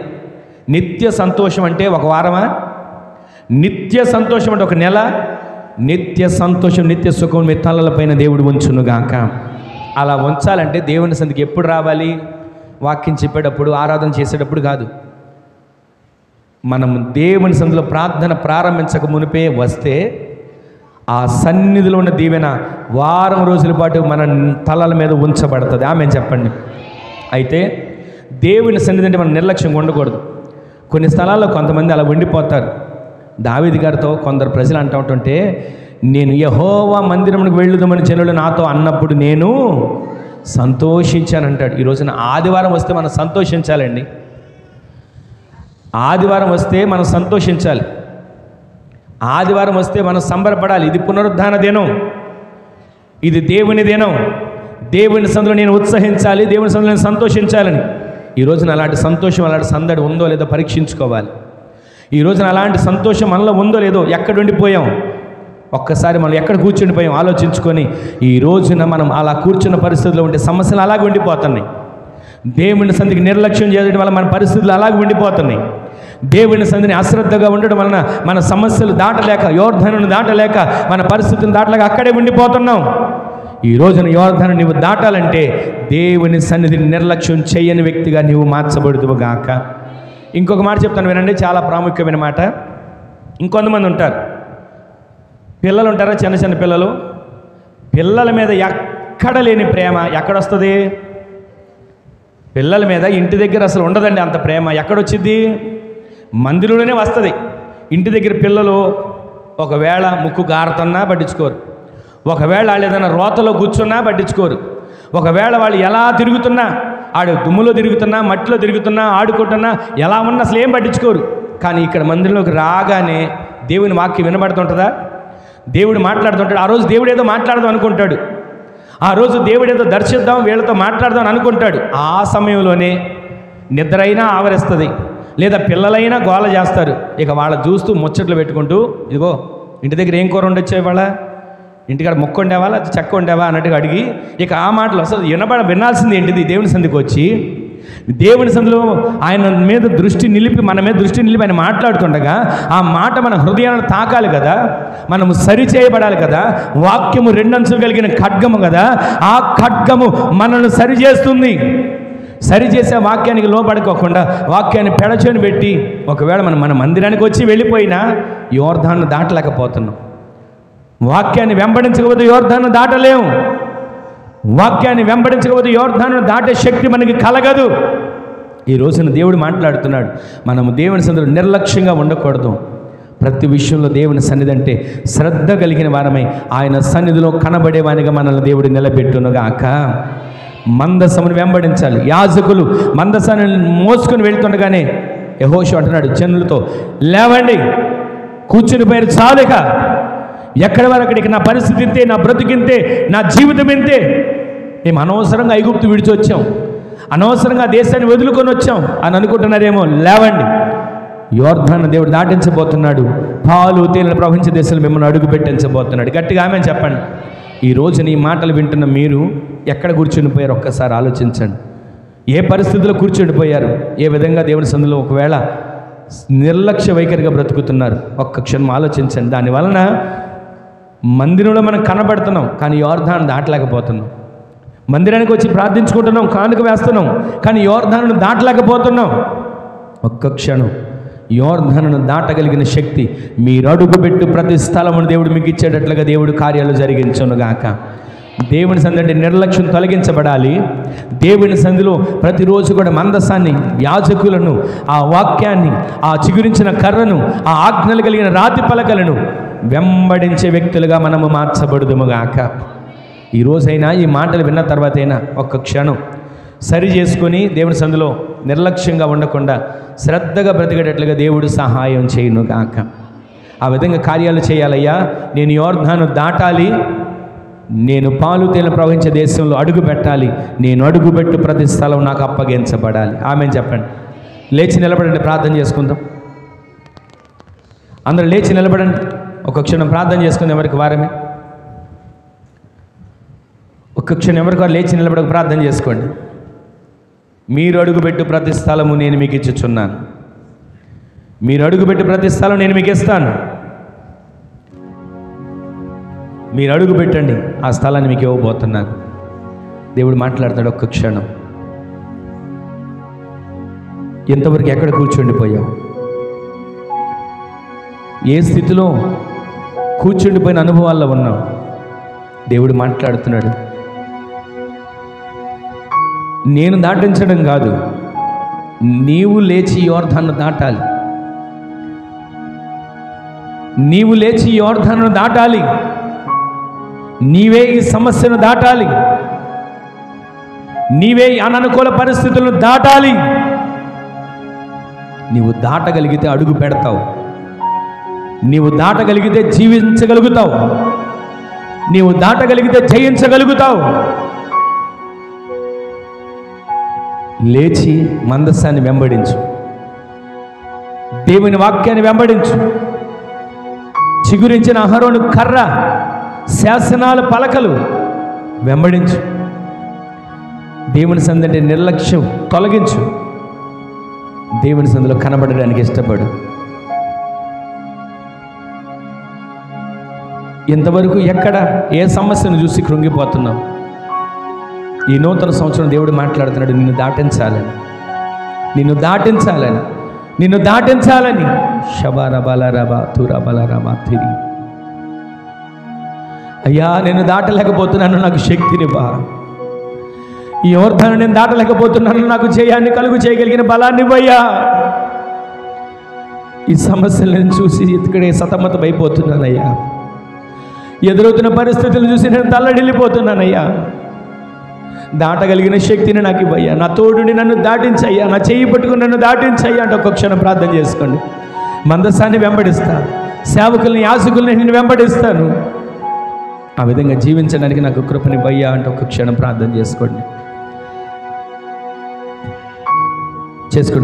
నిత్య సంతోషం అంటే ఒక వారమా? నిత్య సంతోషం అంటే ఒక నెల. నిత్య సంతోషం నిత్య సుఖం మీ తలలపైన దేవుడు ఉంచునుగాక. అలా ఉంచాలంటే దేవుని సన్నిధికి ఎప్పుడు రావాలి? వాక్యం చెప్పేటప్పుడు, ఆరాధన చేసేటప్పుడు కాదు. మనం దేవుని సన్నిధిలో ప్రార్థన ప్రారంభించక మునిపే వస్తే ఆ సన్నిధిలో ఉన్న దీవెన వారం రోజుల పాటు మన తలల మీద ఉంచబడుతుంది. ఆమె చెప్పండి. అయితే దేవుని సన్నిధి అంటే మనం నిర్లక్ష్యంగా ఉండకూడదు. కొన్ని స్థలాల్లో కొంతమంది అలా ఉండిపోతారు. దావీదు గారితో కొందరు ప్రజలు అంటూ ఉంటుంటే, నేను యెహోవా మందిరమునకు వెళ్ళుదామని జనులు నాతో అన్నప్పుడు నేను సంతోషించానంటాడు. ఈ రోజున ఆదివారం వస్తే మనం సంతోషించాలండి. ఆదివారం వస్తే మనం సంతోషించాలి. ఆదివారం వస్తే మనం సంబరపడాలి. ఇది పునరుద్ధాన దినం, ఇది దేవుని దినం. దేవుని సందులో నేను ఉత్సహించాలి, దేవుని సందులో నేను సంతోషించాలని. ఈ రోజున అలాంటి సంతోషం, అలాంటి సందడి ఉందో లేదో పరీక్షించుకోవాలి. ఈ రోజున అలాంటి సంతోషం మనలో ఉందో లేదో, ఎక్కడ ఉండిపోయాం, ఒక్కసారి మనం ఎక్కడ కూర్చుండిపోయాం ఆలోచించుకొని, ఈ రోజున మనం అలా కూర్చున్న పరిస్థితుల్లో ఉంటే సమస్యలు అలాగే ఉండిపోతున్నాయి. దేవుని సంధికి నిర్లక్ష్యం చేయడం వల్ల మన పరిస్థితులు అలాగే ఉండిపోతున్నాయి. దేవుని సంధిని అశ్రద్ధగా ఉండడం వలన మన సమస్యలు దాటలేక, యోర్ధనుని దాటలేక, మన పరిస్థితిని దాటలేక అక్కడే ఉండిపోతున్నాం. ఈ రోజున యోర్ధను నీవు దాటాలంటే దేవుని సన్నిధిని నిర్లక్ష్యం చేయని వ్యక్తిగా నీవు మార్చబడుదువు గాక. ఇంకొక మాట చెప్తాను వినండి, చాలా ప్రాముఖ్యమైన మాట. ఇంకొంతమంది ఉంటారు, పిల్లలు ఉంటారా, చిన్న చిన్న పిల్లలు. పిల్లల మీద ఎక్కడ లేని ప్రేమ ఎక్కడొస్తుంది? పిల్లల మీద ఇంటి దగ్గర అసలు ఉండదండి అంత ప్రేమ. ఎక్కడొచ్చింది? మందిరంలోనే వస్తుంది. ఇంటి దగ్గర పిల్లలు ఒకవేళ ముక్కు గారుతున్నా పట్టించుకోరు, ఒకవేళ వాళ్ళు ఏదైనా రోతలో కూర్చున్నా పట్టించుకోరు, ఒకవేళ వాళ్ళు ఎలా తిరుగుతున్నా, ఆడు దుమ్ములో తిరుగుతున్నా, మట్టిలో తిరుగుతున్నా, ఆడుకుంటున్నా, ఎలా ఉన్నా అసలు ఏం పట్టించుకోరు. కానీ ఇక్కడ మందిరంలోకి రాగానే దేవుని వాక్యం వినబడుతుంటుందా? దేవుడు మాట్లాడుతుంటాడు. ఆ రోజు దేవుడు ఏదో మాట్లాడదాం అనుకుంటాడు, ఆ రోజు దేవుడు ఏదో దర్శిద్దాం, వీళ్ళతో మాట్లాడదాం అనుకుంటాడు. ఆ సమయంలోనే నిద్ర అయినా ఆవరిస్తుంది, లేదా పిల్లలైనా గోల చేస్తారు. ఇక వాళ్ళ చూస్తూ ముచ్చట్లు పెట్టుకుంటూ, ఇదిగో ఇంటి దగ్గర ఏం కూర ఉండొచ్చే, వాళ్ళ ఇంటికాడ ముక్క ఉండేవా, లేదా చెక్క ఉండేవా అన్నట్టుగా అడిగి, ఇక ఆ మాటలు అసలు వినాల్సింది ఏంటిది? దేవుని సంధికి వచ్చి దేవుని సంధిలో ఆయన మీద దృష్టి నిలిపి, మన మీద దృష్టి నిలిపి ఆయన మాట్లాడుతుండగా ఆ మాట మన హృదయాన్ని తాకాలి కదా, మనము సరిచేయబడాలి కదా. వాక్యము రెండంచులు కలిగిన ఖడ్గము కదా, ఆ ఖడ్గము మనల్ని సరిచేస్తుంది. సరిచేసే వాక్యానికి లోపడుకోకుండా వాక్యాన్ని పెడచని పెట్టి ఒకవేళ మన మందిరానికి వచ్చి వెళ్ళిపోయినా యోర్దాన్ని దాటలేకపోతున్నాం. వాక్యాన్ని వెంబడించకపోతే యోర్దాన్ని దాటలేము. వాక్యాన్ని వెంబడించకపోతే యోర్దాను దాటే శక్తి మనకి కలగదు. ఈ రోజున దేవుడు మాట్లాడుతున్నాడు, మనము దేవుని సన్నిధిలో నిర్లక్ష్యంగా ఉండకూడదు. ప్రతి విషయంలో దేవుని సన్నిధి అంటే శ్రద్ధ కలిగిన వారమై ఆయన సన్నిధిలో కనబడేవానిగా మనల్ని దేవుడు నిలబెట్టునుగాక. మందసమును వెంబడించాలి. యాజకులు మందసాన్ని మోసుకొని వెళ్తుండగానే యెహోషువ అంటున్నాడు జనులతో, లేవండి, కూర్చుని పోయారు చాలుక, ఎక్కడి వరకు అక్కడికి, నా పరిస్థితి ఇంతే, నా బ్రతికింతే, నా జీవితం ఇంతే. మేము అనవసరంగా ఐగుప్తు విడిచి వచ్చాం, అనవసరంగా దేశాన్ని వదులుకొని వచ్చాం అని అనుకుంటున్నారేమో. లేవండి, యోర్దాను దేవుడు దాటించబోతున్నాడు, పాలు తేనెలు ప్రవహించే దేశాలు మిమ్మల్ని అడుగు పెట్టించబోతున్నాడు. గట్టిగా ఆమె చెప్పండి. ఈ రోజున ఈ మాటలు వింటున్న మీరు ఎక్కడ కూర్చుండిపోయారు ఒక్కసారి ఆలోచించండి. ఏ పరిస్థితుల్లో కూర్చుండిపోయారు? ఏ విధంగా దేవుని సన్నిధిలో ఒకవేళ నిర్లక్ష్య వైఖరిగా బ్రతుకుతున్నారు? ఒక్క క్షణం ఆలోచించండి. దానివలన మందిరంలో మనం కనబడుతున్నాం, కానీ యోర్దాను దాటలేకపోతున్నాం. మందిరానికి వచ్చి ప్రార్థించుకుంటున్నాం, కానుక వేస్తున్నాం, కానీ యోర్దాను దాటలేకపోతున్నాం. ఒక్క క్షణం యోర్దానును దాటగలిగిన శక్తి మీరు అడుగుపెట్టు ప్రతి స్థలమును దేవుడు మీకు ఇచ్చేటట్లుగా దేవుడు కార్యాలు జరిగించునుగాక. దేవుని సంధి అంటే నిర్లక్ష్యం తొలగించబడాలి. దేవుని సంధిలో ప్రతిరోజు కూడా మందసాన్ని, యాజకులను, ఆ వాక్యాన్ని, ఆ చిగురించిన కర్రను, ఆ ఆజ్ఞలు కలిగిన రాతి పలకలను వెంబడించే వ్యక్తులుగా మనము మార్చబడుదుముగాక. ఈరోజైనా ఈ మాటలు విన్న తర్వాతైనా ఒక్క క్షణం సరి చేసుకొని దేవుని సంధిలో నిర్లక్ష్యంగా ఉండకుండా శ్రద్ధగా బ్రతికేటట్లుగా దేవుడు సహాయం చేయునుగాక. ఆ విధంగా కార్యాలు చేయాలయ్యా. నేను యోర్దాను దాటాలి, నేను పాలు తేనెలు ప్రవహించే దేశంలో అడుగు పెట్టాలి, నేను అడుగుపెట్టు ప్రతి స్థలం నాకు అప్పగించబడాలి. ఆమె చెప్పండి. లేచి నిలబడండి, ప్రార్థన చేసుకుందాం. అందరూ లేచి నిలబడండి, ఒక క్షణం ప్రార్థన చేసుకుందాం. ఎవరికి వారమే ఒక్క క్షణం ఎవరికి వారు లేచి నిలబడక ప్రార్థన చేసుకోండి. మీరు అడుగుపెట్టు ప్రతి స్థలము నేను మీకు ఇచ్చుచున్నాను. మీరు అడుగుపెట్టు ప్రతి స్థలం నేను మీకు ఇస్తాను. మీరు అడుగు పెట్టండి, ఆ స్థలాన్ని మీకు ఇవ్వబోతున్నాను. దేవుడు మాట్లాడతాడు. ఒక్క క్షణం ఎంతవరకు ఎక్కడ కూర్చుండిపోయావు? ఏ స్థితిలో కూర్చుండిపోయిన అనుభవాల్లో ఉన్నావు? దేవుడు మాట్లాడుతున్నాడు. నేను దాటించడం కాదు, నీవు లేచి యోర్దాను దాటాలి. నీవు లేచి యోర్దానును దాటాలి. నీవే ఈ సమస్యను దాటాలి. నీవే ఈ అననుకూల పరిస్థితులను దాటాలి. నీవు దాటగలిగితే అడుగు పెడతావు. నీవు దాటగలిగితే జీవించగలుగుతావు. నీవు దాటగలిగితే జయించగలుగుతావు. లేచి మందస్సాన్ని వెంబడించు. దేవుని వాక్యాన్ని వెంబడించు. చిగురించిన అహరోను కర్ర, శాసనాల పలకలు వెంబడించు. దేవుని సందంటే నిర్లక్ష్యం తొలగించు. దేవుని సందులో కనబడడానికి ఇష్టపడు. ఇంతవరకు ఎక్కడ ఏ సమస్యను చూసి కృంగిపోతున్నావు? ఈ నూతన సంవత్సరం దేవుడు మాట్లాడుతున్నాడు, నిన్ను దాటించాలని, నిన్ను దాటించాలని, నిన్ను దాటించాలని. షబారబలరబా తురబలరబా తిరి. అయ్యా నేను దాటలేకపోతున్నాను, నాకు శక్తినివ్వా. ఈ యోర్దాను నేను దాటలేకపోతున్నాను, నాకు జయాన్ని కలుగు చేయగలిగిన బలాన్ని ఇవ్వయ్యా. ఈ సమస్యలను చూసి ఇక్కడే సతమతమైపోతున్నానయ్యా. ఎదురవుతున్న పరిస్థితులను చూసి నేను తల్లడిల్లిపోతున్నానయ్యా. దాటగలిగిన శక్తిని నాకు ఇవ్వయ్యా. నా తోడుని నన్ను దాటించయ్యా. నా చెయ్యి పట్టుకుని నన్ను దాటించయ్యా అంటే ఒక్క క్షణం ప్రార్థన చేసుకోండి. మందసాన్ని వెంబడిస్తా, సేవకుల్ని యాజకుల్ని నేను వెంబడిస్తాను. ఆ విధంగా జీవించడానికి నాకు కృపనివ్వయ్యా అంటే ఒక్క క్షణం ప్రార్థన చేసుకోండి.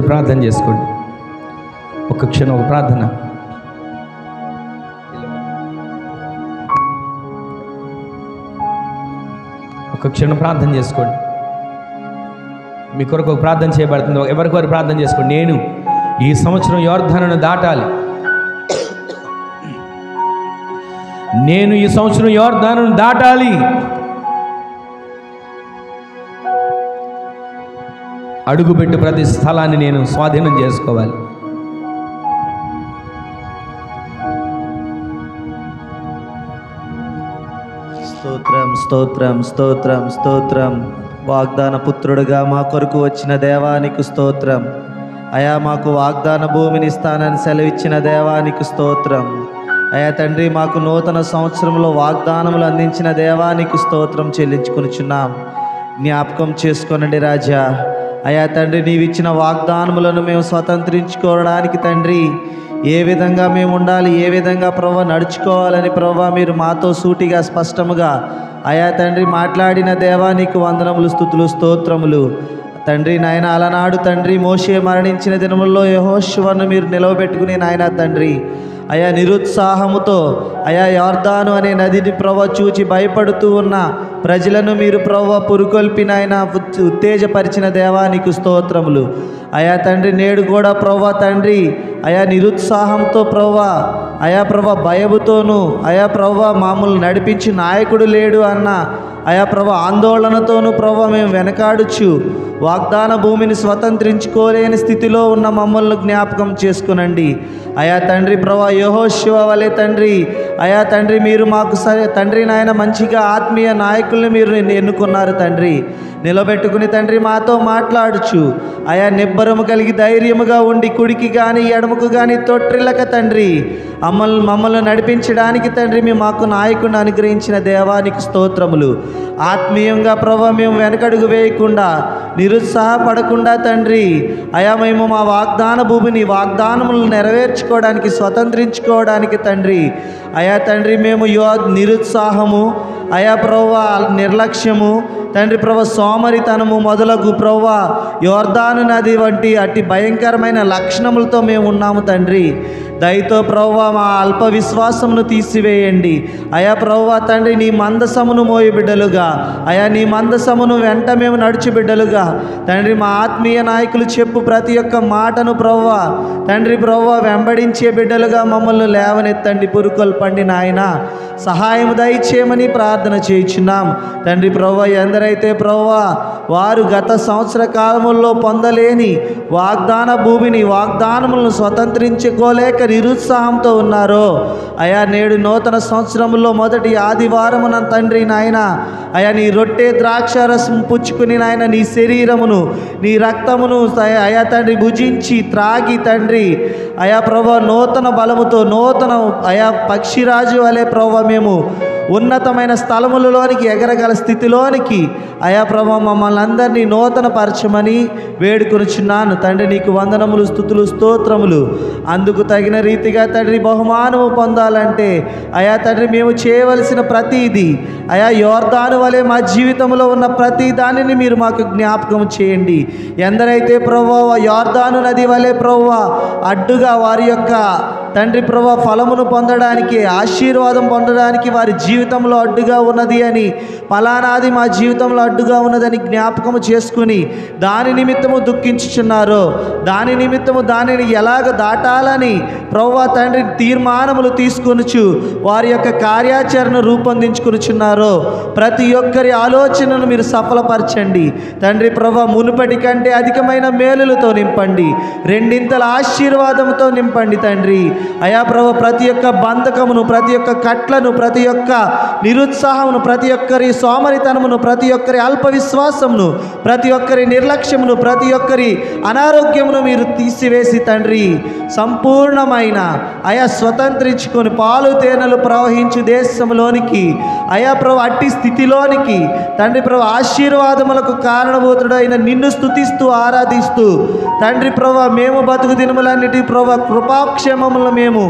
ప్రార్థన చేసుకోండి. ఒక్క క్షణం ఒక ప్రార్థన. ఒక క్షణం ప్రార్థన చేసుకోండి. మీ కొరకు ఒక ప్రార్థన చేయబడుతుంది. ఎవరికి వారు ప్రార్థన చేసుకోండి. నేను ఈ సంవత్సరం యోర్దానును దాటాలి. నేను ఈ సంవత్సరం యోర్దానును దాటాలి. అడుగుపెట్టు ప్రతి స్థలాన్ని నేను స్వాధీనం చేసుకోవాలి. స్తోత్రం స్తోత్రం స్తోత్రం స్తోత్రం. వాగ్దాన పుత్రుడుగా మా కొరకు వచ్చిన దేవానికి స్తోత్రం. అయా మాకు వాగ్దాన భూమిని ఇస్తానని సెలవిచ్చిన దేవానికి స్తోత్రం. అయా తండ్రి మాకు నూతన సంవత్సరంలో వాగ్దానములు అందించిన దేవానికి స్తోత్రం చెల్లించుకొనుచున్నాం. జ్ఞాపకం చేసుకోనండి రాజా. అయా తండ్రి నీవిచ్చిన వాగ్దానములను మేము స్వతంత్రించుకోవడానికి తండ్రి ఏ విధంగా మేము ఉండాలి, ఏ విధంగా ప్రభువా నడుచుకోవాలని ప్రభువా మీరు మాతో సూటిగా స్పష్టముగా అయా తండ్రి మాట్లాడిన దేవానికి వందనములు, స్తుతులు, స్తోత్రములు తండ్రి. నాయన అలనాడు తండ్రి మోషే మరణించిన దినముల్లో యెహోషువను మీరు నిలవబెట్టుకుని నాయన తండ్రి అయా నిరుత్సాహముతో అయా యోర్దాను అనే నదిని ప్రభువా చూచి భయపడుతూ ఉన్న ప్రజలను మీరు ప్రభువా పురుకొల్పిన ఆయన ఉత్తేజపరిచిన దేవానికి స్తోత్రములు. అయా తండ్రి నేడు కూడా ప్రభువా తండ్రి అయా నిరుత్సాహంతో ప్రభువా అయా ప్రభువా భయముతోనూ అయా ప్రభువా మామూలు నడిపించి నాయకుడు లేడు అన్న అయా ప్రభువా ఆందోళనతోనూ ప్రభువా మేము వెనకాడుచు వాగ్దాన భూమిని స్వతంత్రించుకోలేని స్థితిలో ఉన్న మమ్మల్ని జ్ఞాపకం చేసుకునండి. అయా తండ్రి ప్రభువా యెహోషువ వలె తండ్రి అయా తండ్రి మీరు మాకు తండ్రి నాయన మంచిగా ఆత్మీయ నాయకుల్ని మీరు ఎన్నుకున్నారు తండ్రి. నిలబెట్టుకుని తండ్రి మాతో మాట్లాడుచు అయా నిబ్బరము కలిగి ధైర్యముగా ఉండి కుడికి కానీ ఎడమకు కానీ తొట్టిల్లక తండ్రి మమ్మల్ని నడిపించడానికి తండ్రి మాకు నాయకుడిని అనుగ్రహించిన దేవానికి స్తోత్రములు. ఆత్మీయంగా ప్రభువా మేము వెనకడుగు వేయకుండా నిరుత్సాహపడకుండా తండ్రి అయా మేము మా వాగ్దాన భూమిని వాగ్దానములు నెరవేర్చుకోవడానికి స్వతంత్రించుకోవడానికి తండ్రి అయా తండ్రి మేము నిరుత్సాహము అయా ప్రభువా నిర్లక్ష్యము తండ్రి ప్రభువా సోమరితనము మొదలగు ప్రభువా యోర్దాను నది వంటి అట్టి భయంకరమైన లక్షణములతో మేము ఉన్నాము తండ్రి. దయతో ప్రభువా మా అల్ప విశ్వాసమును తీసివేయండి. అయా ప్రభువా తండ్రి నీ మందసమును మోయి బిడ్డలుగా అయా నీ మందసమును వెంట మేము నడుచు బిడ్డలుగా తండ్రి మా ఆత్మీయ నాయకులు చెప్పు ప్రతి ఒక్క మాటను ప్రభువా తండ్రి ప్రభువా వెంబడించే బిడ్డలుగా మమ్మల్ని లేవనెత్తండి, పురుకొల్పండి నాయన. సహాయం దయచేయమని ప్రార్థన చేయించున్నాం తండ్రి. ప్రభువా ఎందరైతే ప్రభువా వారు గత సంవత్సర కాలముల్లో పొందలేని వాగ్దాన భూమిని వాగ్దానములను స్వతంత్రించుకోలేక నిరుత్సాహంతో ఉన్నారో అయా నేడు నూతన సంవత్సరంలో మొదటి ఆదివారమున తండ్రి నాయన అయా నీ రొట్టె ద్రాక్షారసం పుచ్చుకుని నాయన నీ శరీరమును నీ రక్తమును అయా తండ్రి భుజించి త్రాగి తండ్రి అయా ప్రభా నూతన బలముతో నూతన అయా పక్షిరాజు వలె ప్రభా మేము ఉన్నతమైన స్థలములలోనికి ఎగరగల స్థితిలోనికి అయా ప్రభా మమ్మల్ని అందరినీ నూతన పరచమని వేడుకొనుచున్నాను తండ్రి. నీకు వందనములు, స్తుతులు, స్తోత్రములు. అందుకు తగిన రీతిగా తండ్రి బహుమానము పొందాలంటే అయా తండ్రి మేము చేయవలసిన ప్రతిదీ అయా యోర్దాను వలె మా జీవితంలో ఉన్న ప్రతి దానిని మీరు మాకు జ్ఞాపకం చేయండి. ఎందరైతే ప్రభువా యోర్దాను నది వలె ప్రభువా అడ్డుగా వారి యొక్క తండ్రి ప్రభువా ఫలమును పొందడానికి ఆశీర్వాదం పొందడానికి వారి జీవితంలో అడ్డుగా ఉన్నది అని ఫలానాది మా జీవితంలో అడ్డుగా ఉన్నదని జ్ఞాపకము చేసుకుని దాని నిమిత్తము దుఃఖించుచున్నారో దాని నిమిత్తము దానిని ఎలాగ దాటాలని ప్రభువా తండ్రి తీర్మానములు తీసుకొనుచు వారి యొక్క కార్యాచరణ రూపొందించుకొనుచున్నారో ప్రతి ఒక్కరి ఆలోచనను మీరు సఫలపరచండి తండ్రి. ప్రభువా మునుపటి కంటే అధికమైన మేలులతో నింపండి, రెండింతల ఆశీర్వాదంతో నింపండి తండ్రి. అయా ప్రభువా ప్రతి ఒక్క బంధకమును, ప్రతి ఒక్క కట్లను, ప్రతి ఒక్క నిరుత్సాహమును, ప్రతి ఒక్కరి సోమరితనమును, ప్రతి ఒక్కరి అల్ప విశ్వాసమును, ప్రతి ఒక్కరి నిర్లక్ష్యమును, ప్రతి ఒక్కరి అనారోగ్యమును మీరు తీసివేసి తండ్రి సంపూర్ణమైన అయా స్వతంత్రించుకొని పాలు తేనెలు ప్రవహించు దేశంలోనికి అయా ప్రభు అట్టి స్థితిలోనికి తండ్రి ప్రభు ఆశీర్వాదములకు కారణభూతుడైన నిన్ను స్తుతిస్తూ ఆరాధిస్తూ తండ్రి ప్రభు మేము బతుకు దినములన్నిటి ప్రభు కృపాక్షేమములను మేము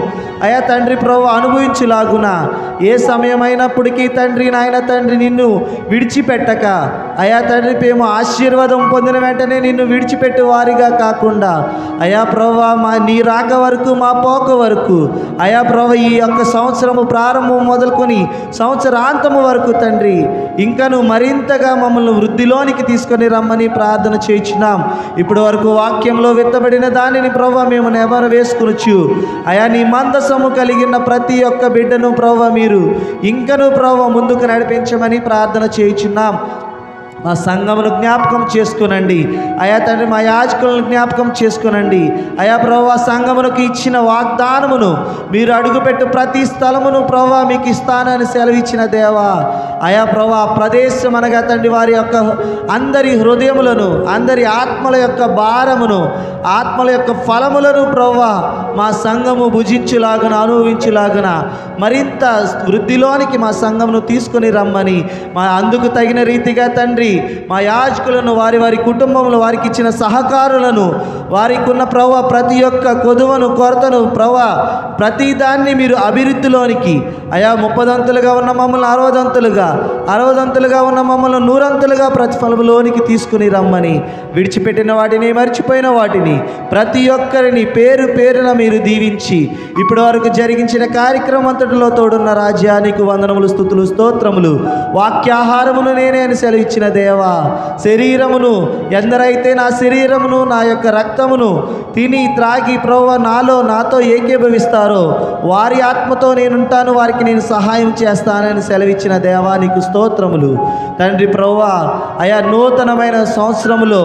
అయా తండ్రి ప్రభు అనుభవించులాగున ఏ సమయమైనప్పటికీ తండ్రి నాయన తండ్రి నిన్ను విడిచిపెట్టక అయా తండ్రి మేము ఆశీర్వాదం పొందిన వెంటనే నిన్ను విడిచిపెట్టే వారిగా కాకుండా అయా ప్రభు మా నీ రాక వరకు మా పోక వరకు అయా ప్రభు ఈ యొక్క సంవత్సరము ప్రారంభం మొదలుకొని సంవత్సరాంతము వరకు తండ్రి ఇంకను మరింతగా మమ్మల్ని వృద్ధిలోనికి తీసుకొని రమ్మని ప్రార్థన చేయించున్నాం. ఇప్పటి వరకు వాక్యంలో విత్తబడిన దానిని ప్రభు మేము నెవరు వేసుకొనొచ్చు అయా నీ మందసము కలిగిన ప్రతి ఒక్క బిడ్డను ప్రభు మీరు ఇంకను ప్రభు ముందుకు నడిపించమని ప్రార్థన చేయించున్నాం. మా సంఘమును జ్ఞాపకం చేసుకునండి అయా తండ్రి, మా యాజకులను జ్ఞాపకం చేసుకునండి అయా ప్రభువా. సంఘమునకు ఇచ్చిన వాగ్దానమును మీరు అడుగుపెట్టు ప్రతి స్థలమును ప్రభువా మీకు ఇస్తానని సెలవిచ్చిన దేవా అయా ప్రభువా. ప్రదేశం అనగా తండ్రి వారి యొక్క అందరి హృదయములను, అందరి ఆత్మల యొక్క భారమును, ఆత్మల యొక్క ఫలములను ప్రభువా మా సంఘము భుజించులాగున అనుభవించులాగున మరింత వృద్ధిలోనికి మా సంఘమును తీసుకొని రమ్మని మా అందుకు తగిన రీతిగా తండ్రి మా యాజకులను, వారి వారి కుటుంబంలో వారికి ఇచ్చిన సహకారులను, వారికి ఉన్న ప్రభు ప్రతి ఒక్క కొదువను కొరతను ప్రభు ప్రతి దాన్ని మీరు అభివృద్ధిలోనికి అయా 30 ఉన్న మమ్మల్ని 60 ఉన్న మమ్మల్ని 100 ప్రతిఫలములోనికి తీసుకుని రమ్మని విడిచిపెట్టిన వాటిని, మర్చిపోయిన వాటిని ప్రతి ఒక్కరిని పేరు పేరున మీరు దీవించి ఇప్పటి వరకు జరిగించిన కార్యక్రమం అంతటిలో తోడున్న రాజ్యానికి వందనములు, స్తుతులు, స్తోత్రములు. వాక్యాహారమును నేనే అని సెలవిచ్చిన దేవా, శరీరమును ఎందరైతే నా శరీరమును నా యొక్క రక్తమును తిని త్రాగి ప్రభువా నాతో ఏకీభవిస్తారో వారి ఆత్మతో నేనుంటాను, వారికి నేను సహాయం చేస్తానని సెలవిచ్చిన దేవా నీకు స్తోత్రములు తండ్రి. ప్రభువా అయా నూతనమైన సంవత్సరములో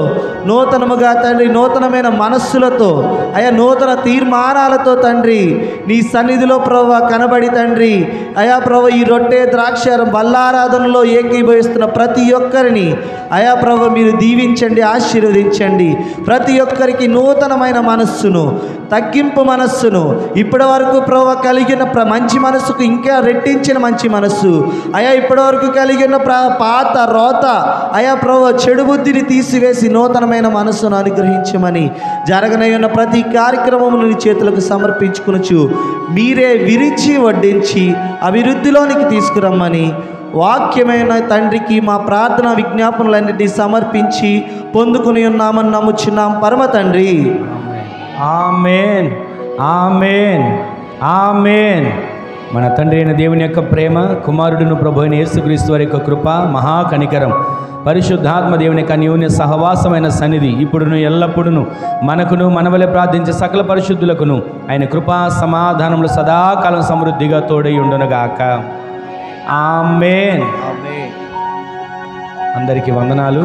నూతనముగా తండ్రి నూతనమైన మనస్సులతో అయా నూతన తీర్మానాలతో తండ్రి నీ సన్నిధిలో ప్రభువా కనబడి తండ్రి అయా ప్రభు ఈ రొట్టె ద్రాక్షారం బల్లారాధనలో ఏకీభవిస్తున్న ప్రతి ఒక్కరిని అయా ప్రభు మీరు దీవించండి, ఆశీర్వదించండి. ప్రతి ఒక్కరికి నూతనమైన మనస్సును, తగ్గింపు మనస్సును, ఇప్పటి వరకు ప్రభు కలిగిన మంచి మనస్సుకు ఇంకా రెట్టించిన మంచి మనస్సు అయా ఇప్పటి వరకు కలిగిన పాత రోత అయా ప్రభు చెడు బుద్ధిని తీసివేసి నూతనమైన మనస్సును అనుగ్రహించమని జరగనయ్యున్న ప్రతి కార్యక్రమమును నీ చేతులకు సమర్పించుకొనుచు మీరే విరిచి వడ్డించి అభివృద్ధిలోనికి తీసుకురమ్మని వాక్యమైన తండ్రికి మా ప్రార్థన విజ్ఞాపనలన్నిటినీ సమర్పించి పొందుకుని ఉన్నామని నమ్ముచున్నాం పరమ తండ్రి. ఆమేన్, ఆమేన్, ఆమేన్. మన తండ్రి అయిన దేవుని యొక్క ప్రేమ, కుమారుడును ప్రభు అయిన యేసుక్రీస్తు వారి యొక్క కృప, మహాకనికరం, పరిశుద్ధాత్మ దేవుని యొక్క అన్యోన్య సహవాసమైన సన్నిధి ఇప్పుడును ఎల్లప్పుడును మనకును మనవలే ప్రార్థించే సకల పరిశుద్ధులకును ఆయన కృపా సమాధానములు సదాకాలం సమృద్ధిగా తోడై ఉండునుగాక. ఆమేన్. అందరికీ వందనాలు.